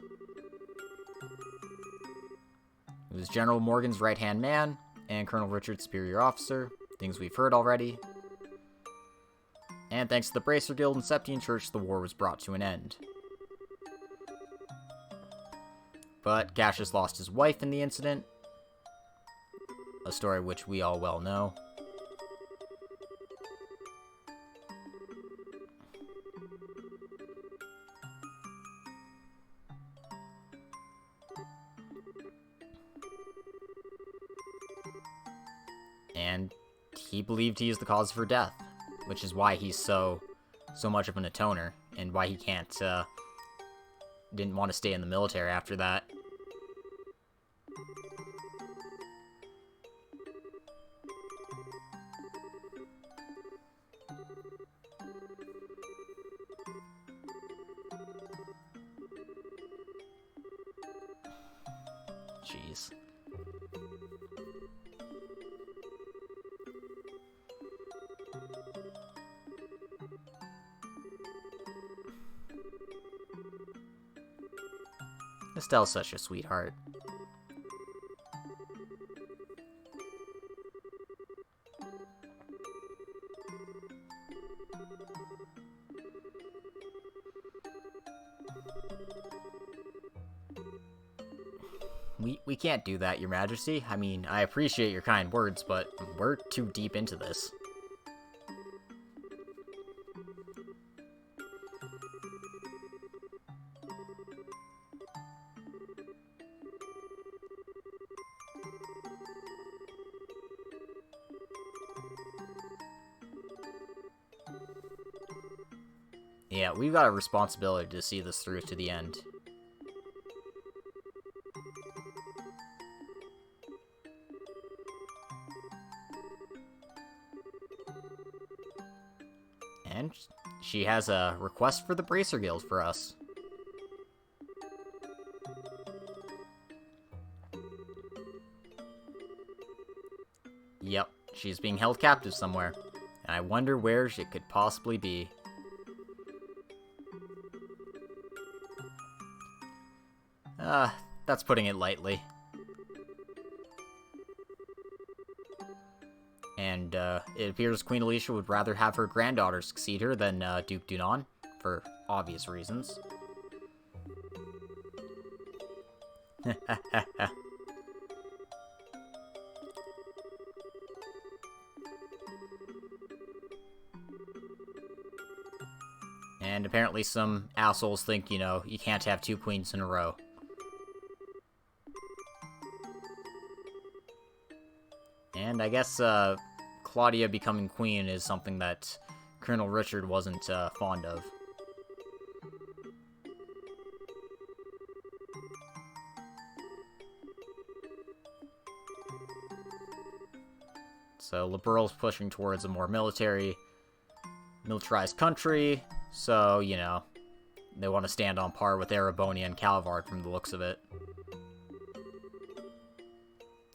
He was General Morgan's right-hand man, and Colonel Richard's superior officer, things we've heard already. And thanks to the Bracer Guild and Septian Church, the war was brought to an end. But Cassius lost his wife in the incident, a story which we all well know. And he believed he is the cause of her death, which is why he's so much of an atoner, and why he didn't want to stay in the military after that. Jeez. Estelle's such a sweetheart. We can't do that, Your Majesty. I mean, I appreciate your kind words, but we're too deep into this. Yeah, we've got a responsibility to see this through to the end. And she has a request for the Bracer Guild for us. Yep, she's being held captive somewhere. And I wonder where it could possibly be. That's putting it lightly. And it appears Queen Alicia would rather have her granddaughter succeed her than Duke Dunan, for obvious reasons. And apparently some assholes think, you know, you can't have 2 queens in a row. And I guess Claudia becoming queen is something that Colonel Richard wasn't fond of. So Liberl's pushing towards a more military militarized country, so, you know, they want to stand on par with Erebonia and Calvard from the looks of it.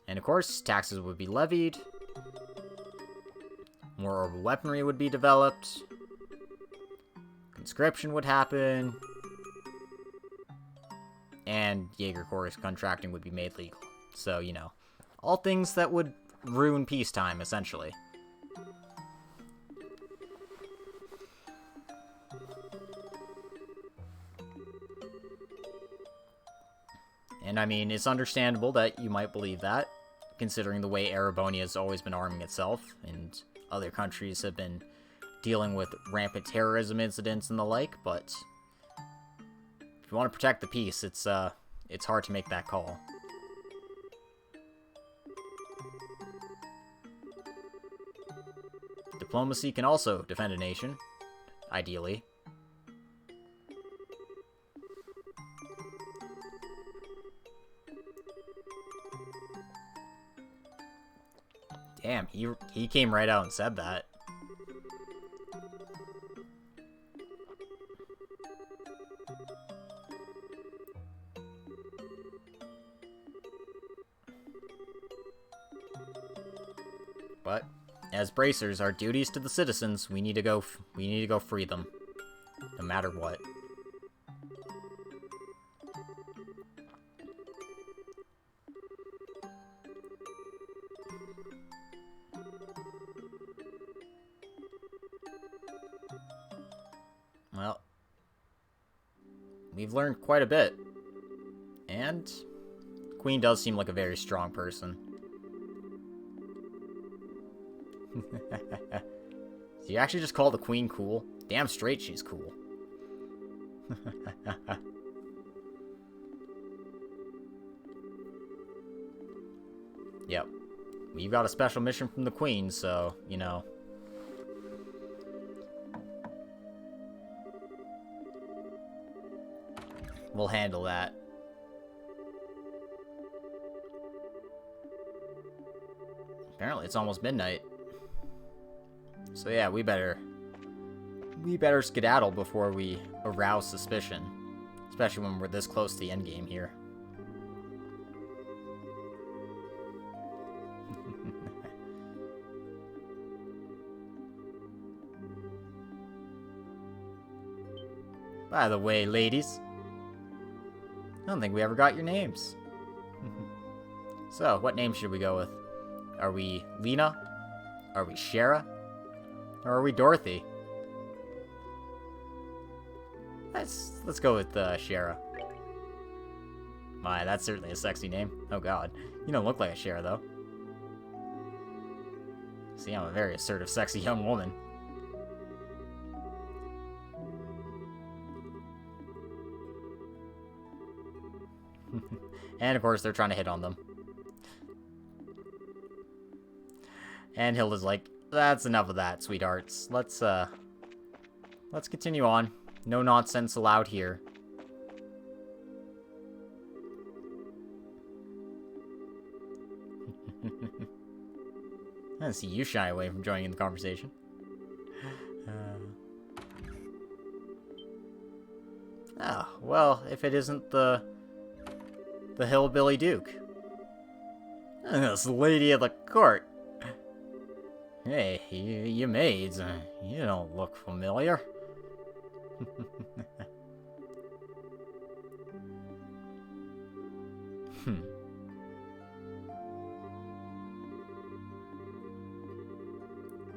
And of course, taxes would be levied. More orbital weaponry would be developed. Conscription would happen. And Jaeger Corps contracting would be made legal. So, you know, all things that would ruin peacetime, essentially. And I mean, it's understandable that you might believe that, considering the way Erebonia has always been arming itself, and other countries have been dealing with rampant terrorism incidents and the like, but if you want to protect the peace, it's hard to make that call. Diplomacy can also defend a nation, ideally. Damn, he came right out and said that. But as bracers, our duties to the citizens, we need to go free them, no matter what. Well, we've learned quite a bit, and Queen does seem like a very strong person. Do you actually just call the Queen cool? Damn straight she's cool. Yep. We've got a special mission from the Queen, so, you know. We'll handle that. Apparently it's almost midnight. So yeah, we better skedaddle before we arouse suspicion. Especially when we're this close to the endgame here. By the way, ladies, I don't think we ever got your names. So, what name should we go with? Are we Lena? Are we Shara? Or are we Dorothy? Let's go with Shara. My, that's certainly a sexy name. Oh god. You don't look like a Shara, though. See, I'm a very assertive, sexy young woman. And of course, they're trying to hit on them. And Hilda's like, that's enough of that, sweethearts. Let's continue on. No nonsense allowed here. I see you shy away from joining in the conversation. Oh, well, if it isn't the hillbilly duke. This lady of the court. Hey, you maids, you don't look familiar.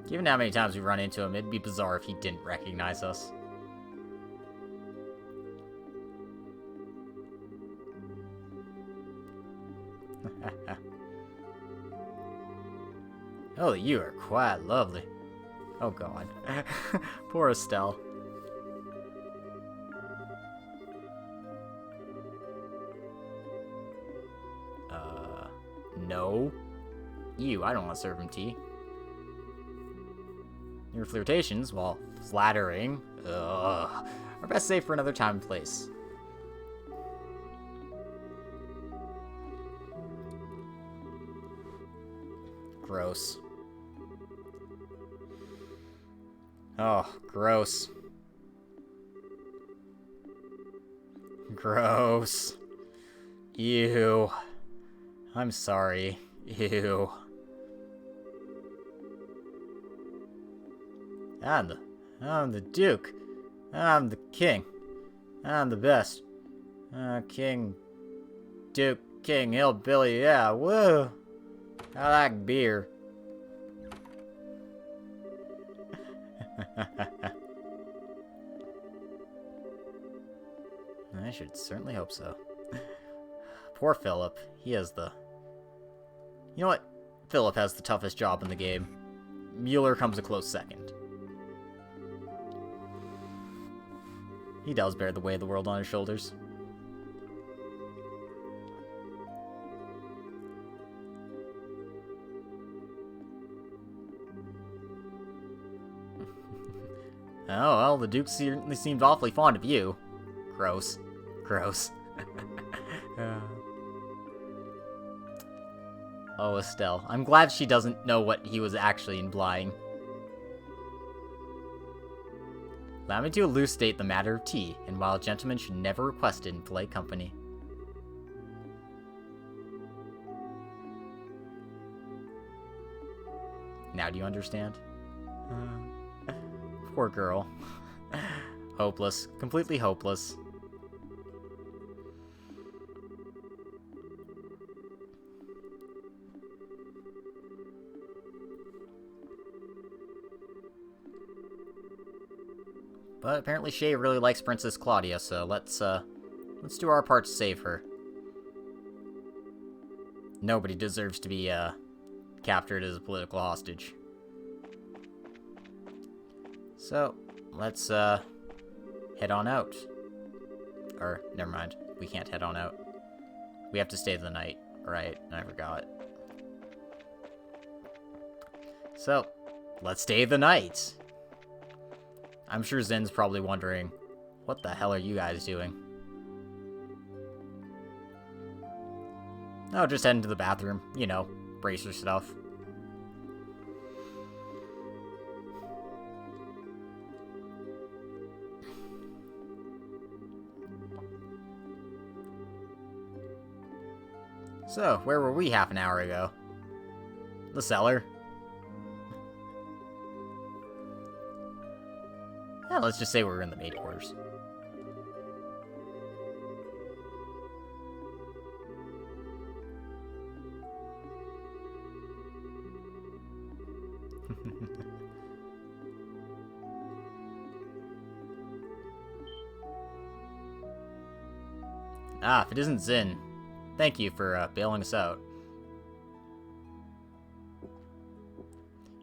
Given how many times we run into him, it'd be bizarre if he didn't recognize us. Oh, you are quite lovely. Oh god. Poor Estelle. No. You, I don't want to serve him tea. Your flirtations, while flattering, are best saved for another time and place. Gross. Oh, gross. Gross. Ew. I'm sorry. Ew. I'm the Duke. I'm the king. I'm the best. King. Duke. King. Hillbilly. Yeah, woo. I like beer. I should certainly hope so. Poor Philip. He has the... You know what? Philip has the toughest job in the game. Mueller comes a close second. He does bear the weight of the world on his shoulders. Oh, well, the Duke certainly seemed awfully fond of you. Gross. Gross. Oh, Estelle. I'm glad she doesn't know what he was actually implying. Allow me to elucidate the matter of tea, and while a gentleman should never request it in polite company. Now do you understand? Poor girl. Hopeless. Completely hopeless. But apparently Shay really likes Princess Claudia, so let's do our part to save her. Nobody deserves to be, captured as a political hostage. So, let's, head on out. Or, never mind. We can't head on out. We have to stay the night. Right, I forgot. So, let's stay the night! I'm sure Zen's probably wondering, what the hell are you guys doing? Oh, just heading to the bathroom. You know, bracer stuff. So, where were we half an hour ago? The cellar. Yeah, let's just say we were in the maid quarters. Ah, if it isn't Zen. Thank you for bailing us out.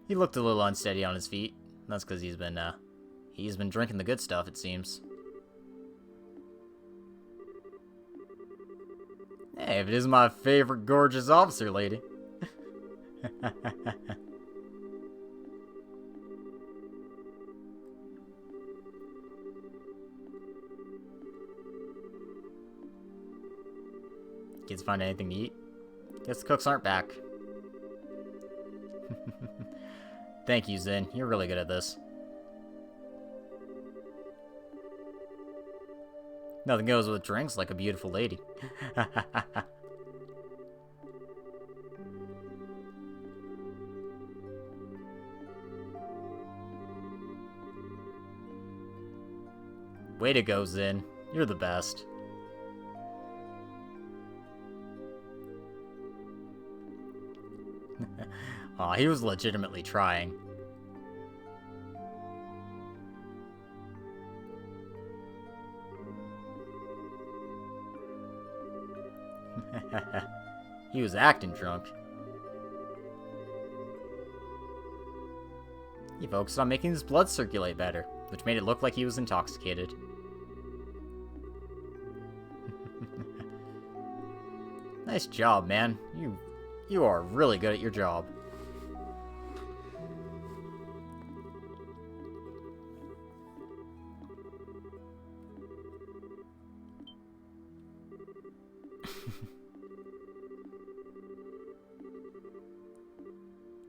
He looked a little unsteady on his feet. That's because he's been drinking the good stuff, it seems. Hey, if it isn't my favorite gorgeous officer lady. Kids find anything to eat? Guess the cooks aren't back. Thank you, Zen. You're really good at this. Nothing goes with drinks like a beautiful lady. Way to go, Zen. You're the best. Aw, he was legitimately trying. He was acting drunk. He focused on making his blood circulate better, which made it look like he was intoxicated. Nice job, man. You are really good at your job.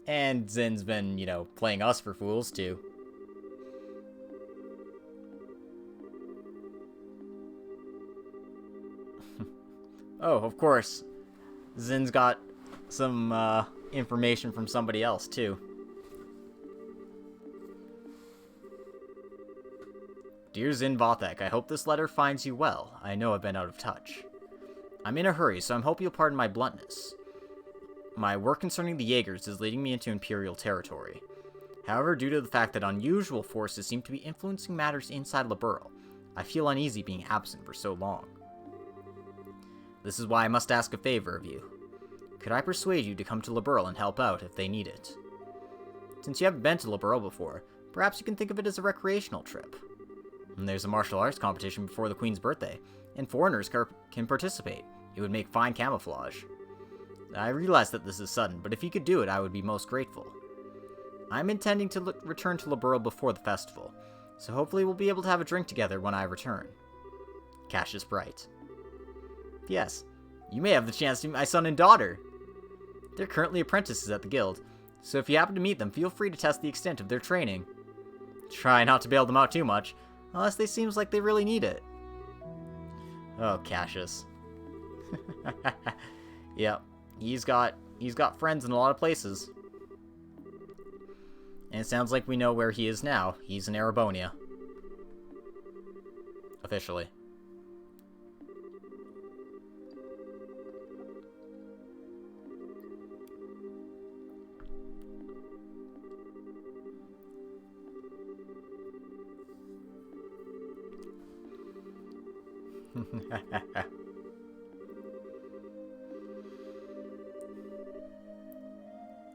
And Zen's been, you know, playing us for fools, too. Oh, of course. Zin's got some information from somebody else, too. Dear Zin Vothek, I hope this letter finds you well. I know I've been out of touch. I'm in a hurry, so I hope you'll pardon my bluntness. My work concerning the Jaegers is leading me into Imperial territory. However, due to the fact that unusual forces seem to be influencing matters inside Liberl, I feel uneasy being absent for so long. This is why I must ask a favor of you. Could I persuade you to come to Liberl and help out if they need it? Since you haven't been to Liberl before, perhaps you can think of it as a recreational trip. And there's a martial arts competition before the Queen's birthday, and foreigners can participate. It would make fine camouflage. I realize that this is sudden, but if you could do it, I would be most grateful. I'm intending to return to Liberl before the festival, so hopefully we'll be able to have a drink together when I return. Cassius Bright. Yes, you may have the chance to meet my son and daughter. They're currently apprentices at the guild, so if you happen to meet them, feel free to test the extent of their training. Try not to bail them out too much, unless they seems like they really need it. Oh, Cassius. Yep, he's got friends in a lot of places. And it sounds like we know where he is now. He's in Erebonia. Officially.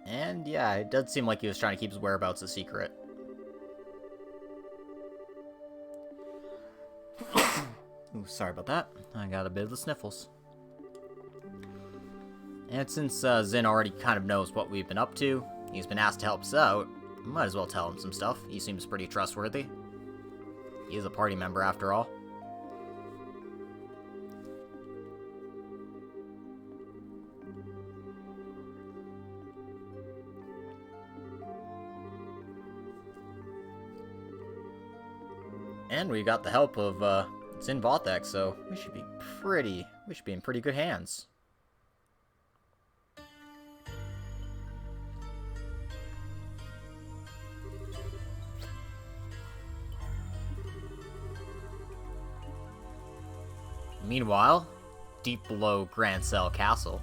And yeah, it does seem like he was trying to keep his whereabouts a secret. Ooh, sorry about that. I got a bit of the sniffles. And since Zin already kind of knows what we've been up to, he's been asked to help us out, might as well tell him some stuff. He seems pretty trustworthy. He is a party member after all. And we got the help of Zin Vothek, so we should be in pretty good hands. Meanwhile, deep below Grand Cell Castle.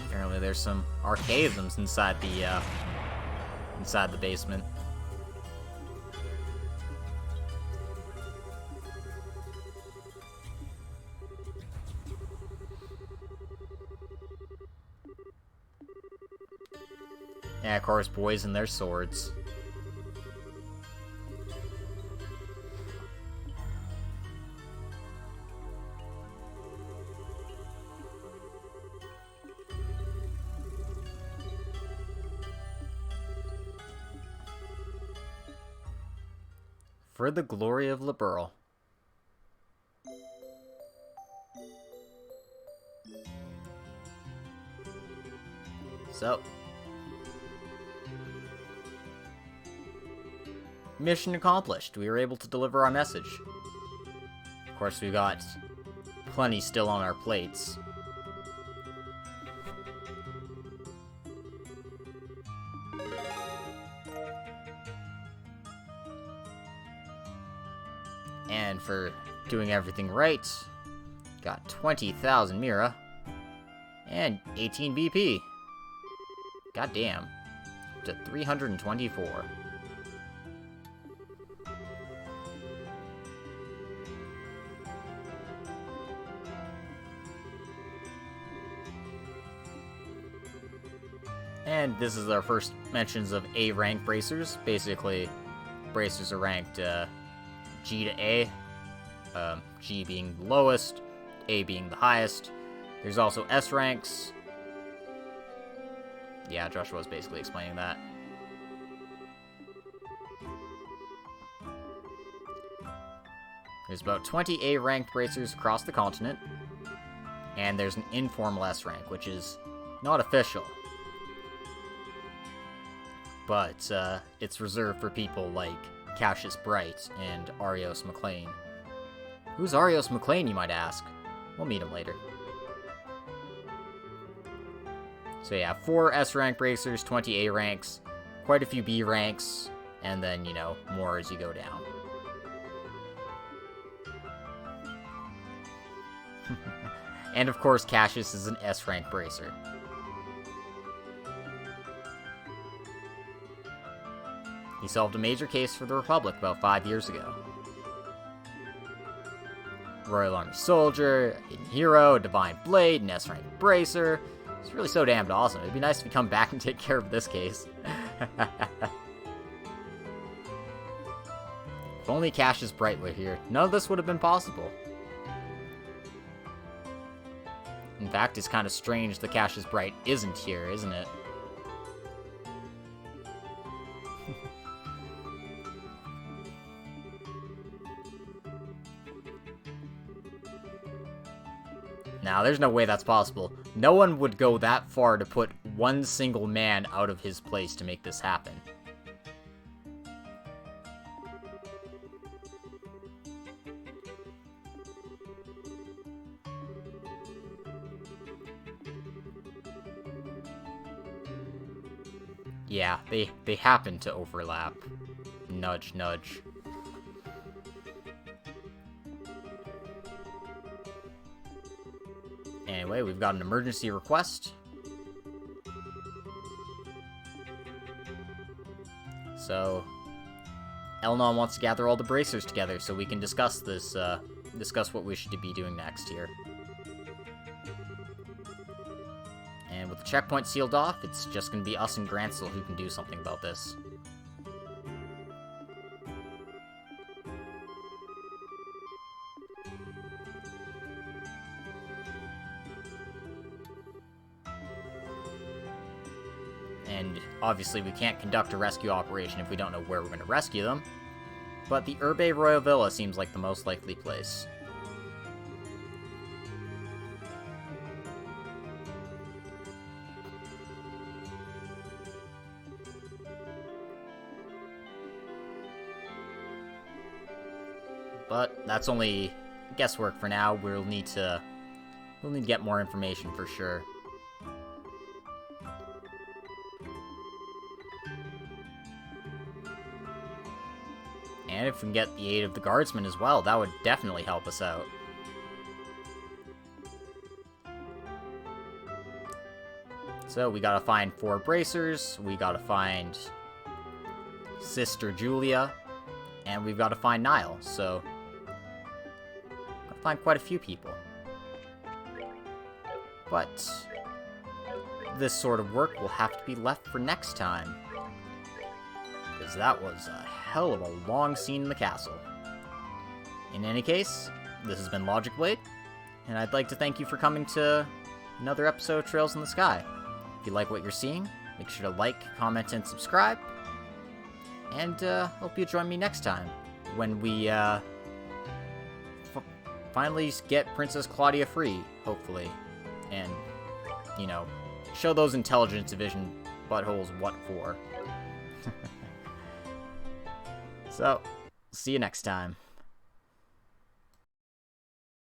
Apparently there's some archaisms inside the basement. Yeah, of course, boys and their swords. For the glory of Liberl. So. Mission accomplished. We were able to deliver our message. Of course, we got plenty still on our plates. And for doing everything right, got 20,000 Mira and 18 BP. God damn. To 324. And this is our first mentions of A rank bracers. Basically, bracers are ranked G to A, G being the lowest, A being the highest. There's also S ranks. Yeah, Joshua was basically explaining that. There's about 20 A-ranked bracers across the continent, and there's an informal S rank, which is not official. But it's reserved for people like Cassius Bright and Arios McLean. Who's Arios McLean, you might ask? We'll meet him later. So yeah, 4 S-rank bracers, 20 A-ranks, quite a few B ranks, and then, you know, more as you go down. And of course, Cassius is an S-rank bracer. He solved a major case for the Republic about 5 years ago. Royal Army Soldier, a hidden hero, a Divine Blade, an S-rank bracer. It's really so damned awesome. It'd be nice if you come back and take care of this case. If only Cassius Bright were here, none of this would have been possible. In fact, it's kind of strange that Cassius Bright isn't here, isn't it? Now, there's no way that's possible. No one would go that far to put one single man out of his place to make this happen. Yeah, they happen to overlap. Nudge, nudge. Anyway, we've got an emergency request. So, Elnon wants to gather all the bracers together so we can discuss this, discuss what we should be doing next here. And with the checkpoint sealed off, it's just going to be us and Gransel who can do something about this. And obviously we can't conduct a rescue operation if we don't know where we're going to rescue them. But the Urbe Royal Villa seems like the most likely place. But that's only guesswork for now. We'll need to get more information for sure. And if we can get the aid of the guardsmen as well, that would definitely help us out. So we gotta find 4 bracers, we gotta find Sister Julia, and we've gotta find Niall, so gotta find quite a few people. But this sort of work will have to be left for next time, because that was a hell of a long scene in the castle. In any case, this has been Logic Blade, and I'd like to thank you for coming to another episode of Trails in the Sky. If you like what you're seeing, make sure to like, comment, and subscribe. And hope you join me next time when we finally get Princess Claudia free, hopefully. And, you know, show those Intelligence Division buttholes what for. So, see you next time.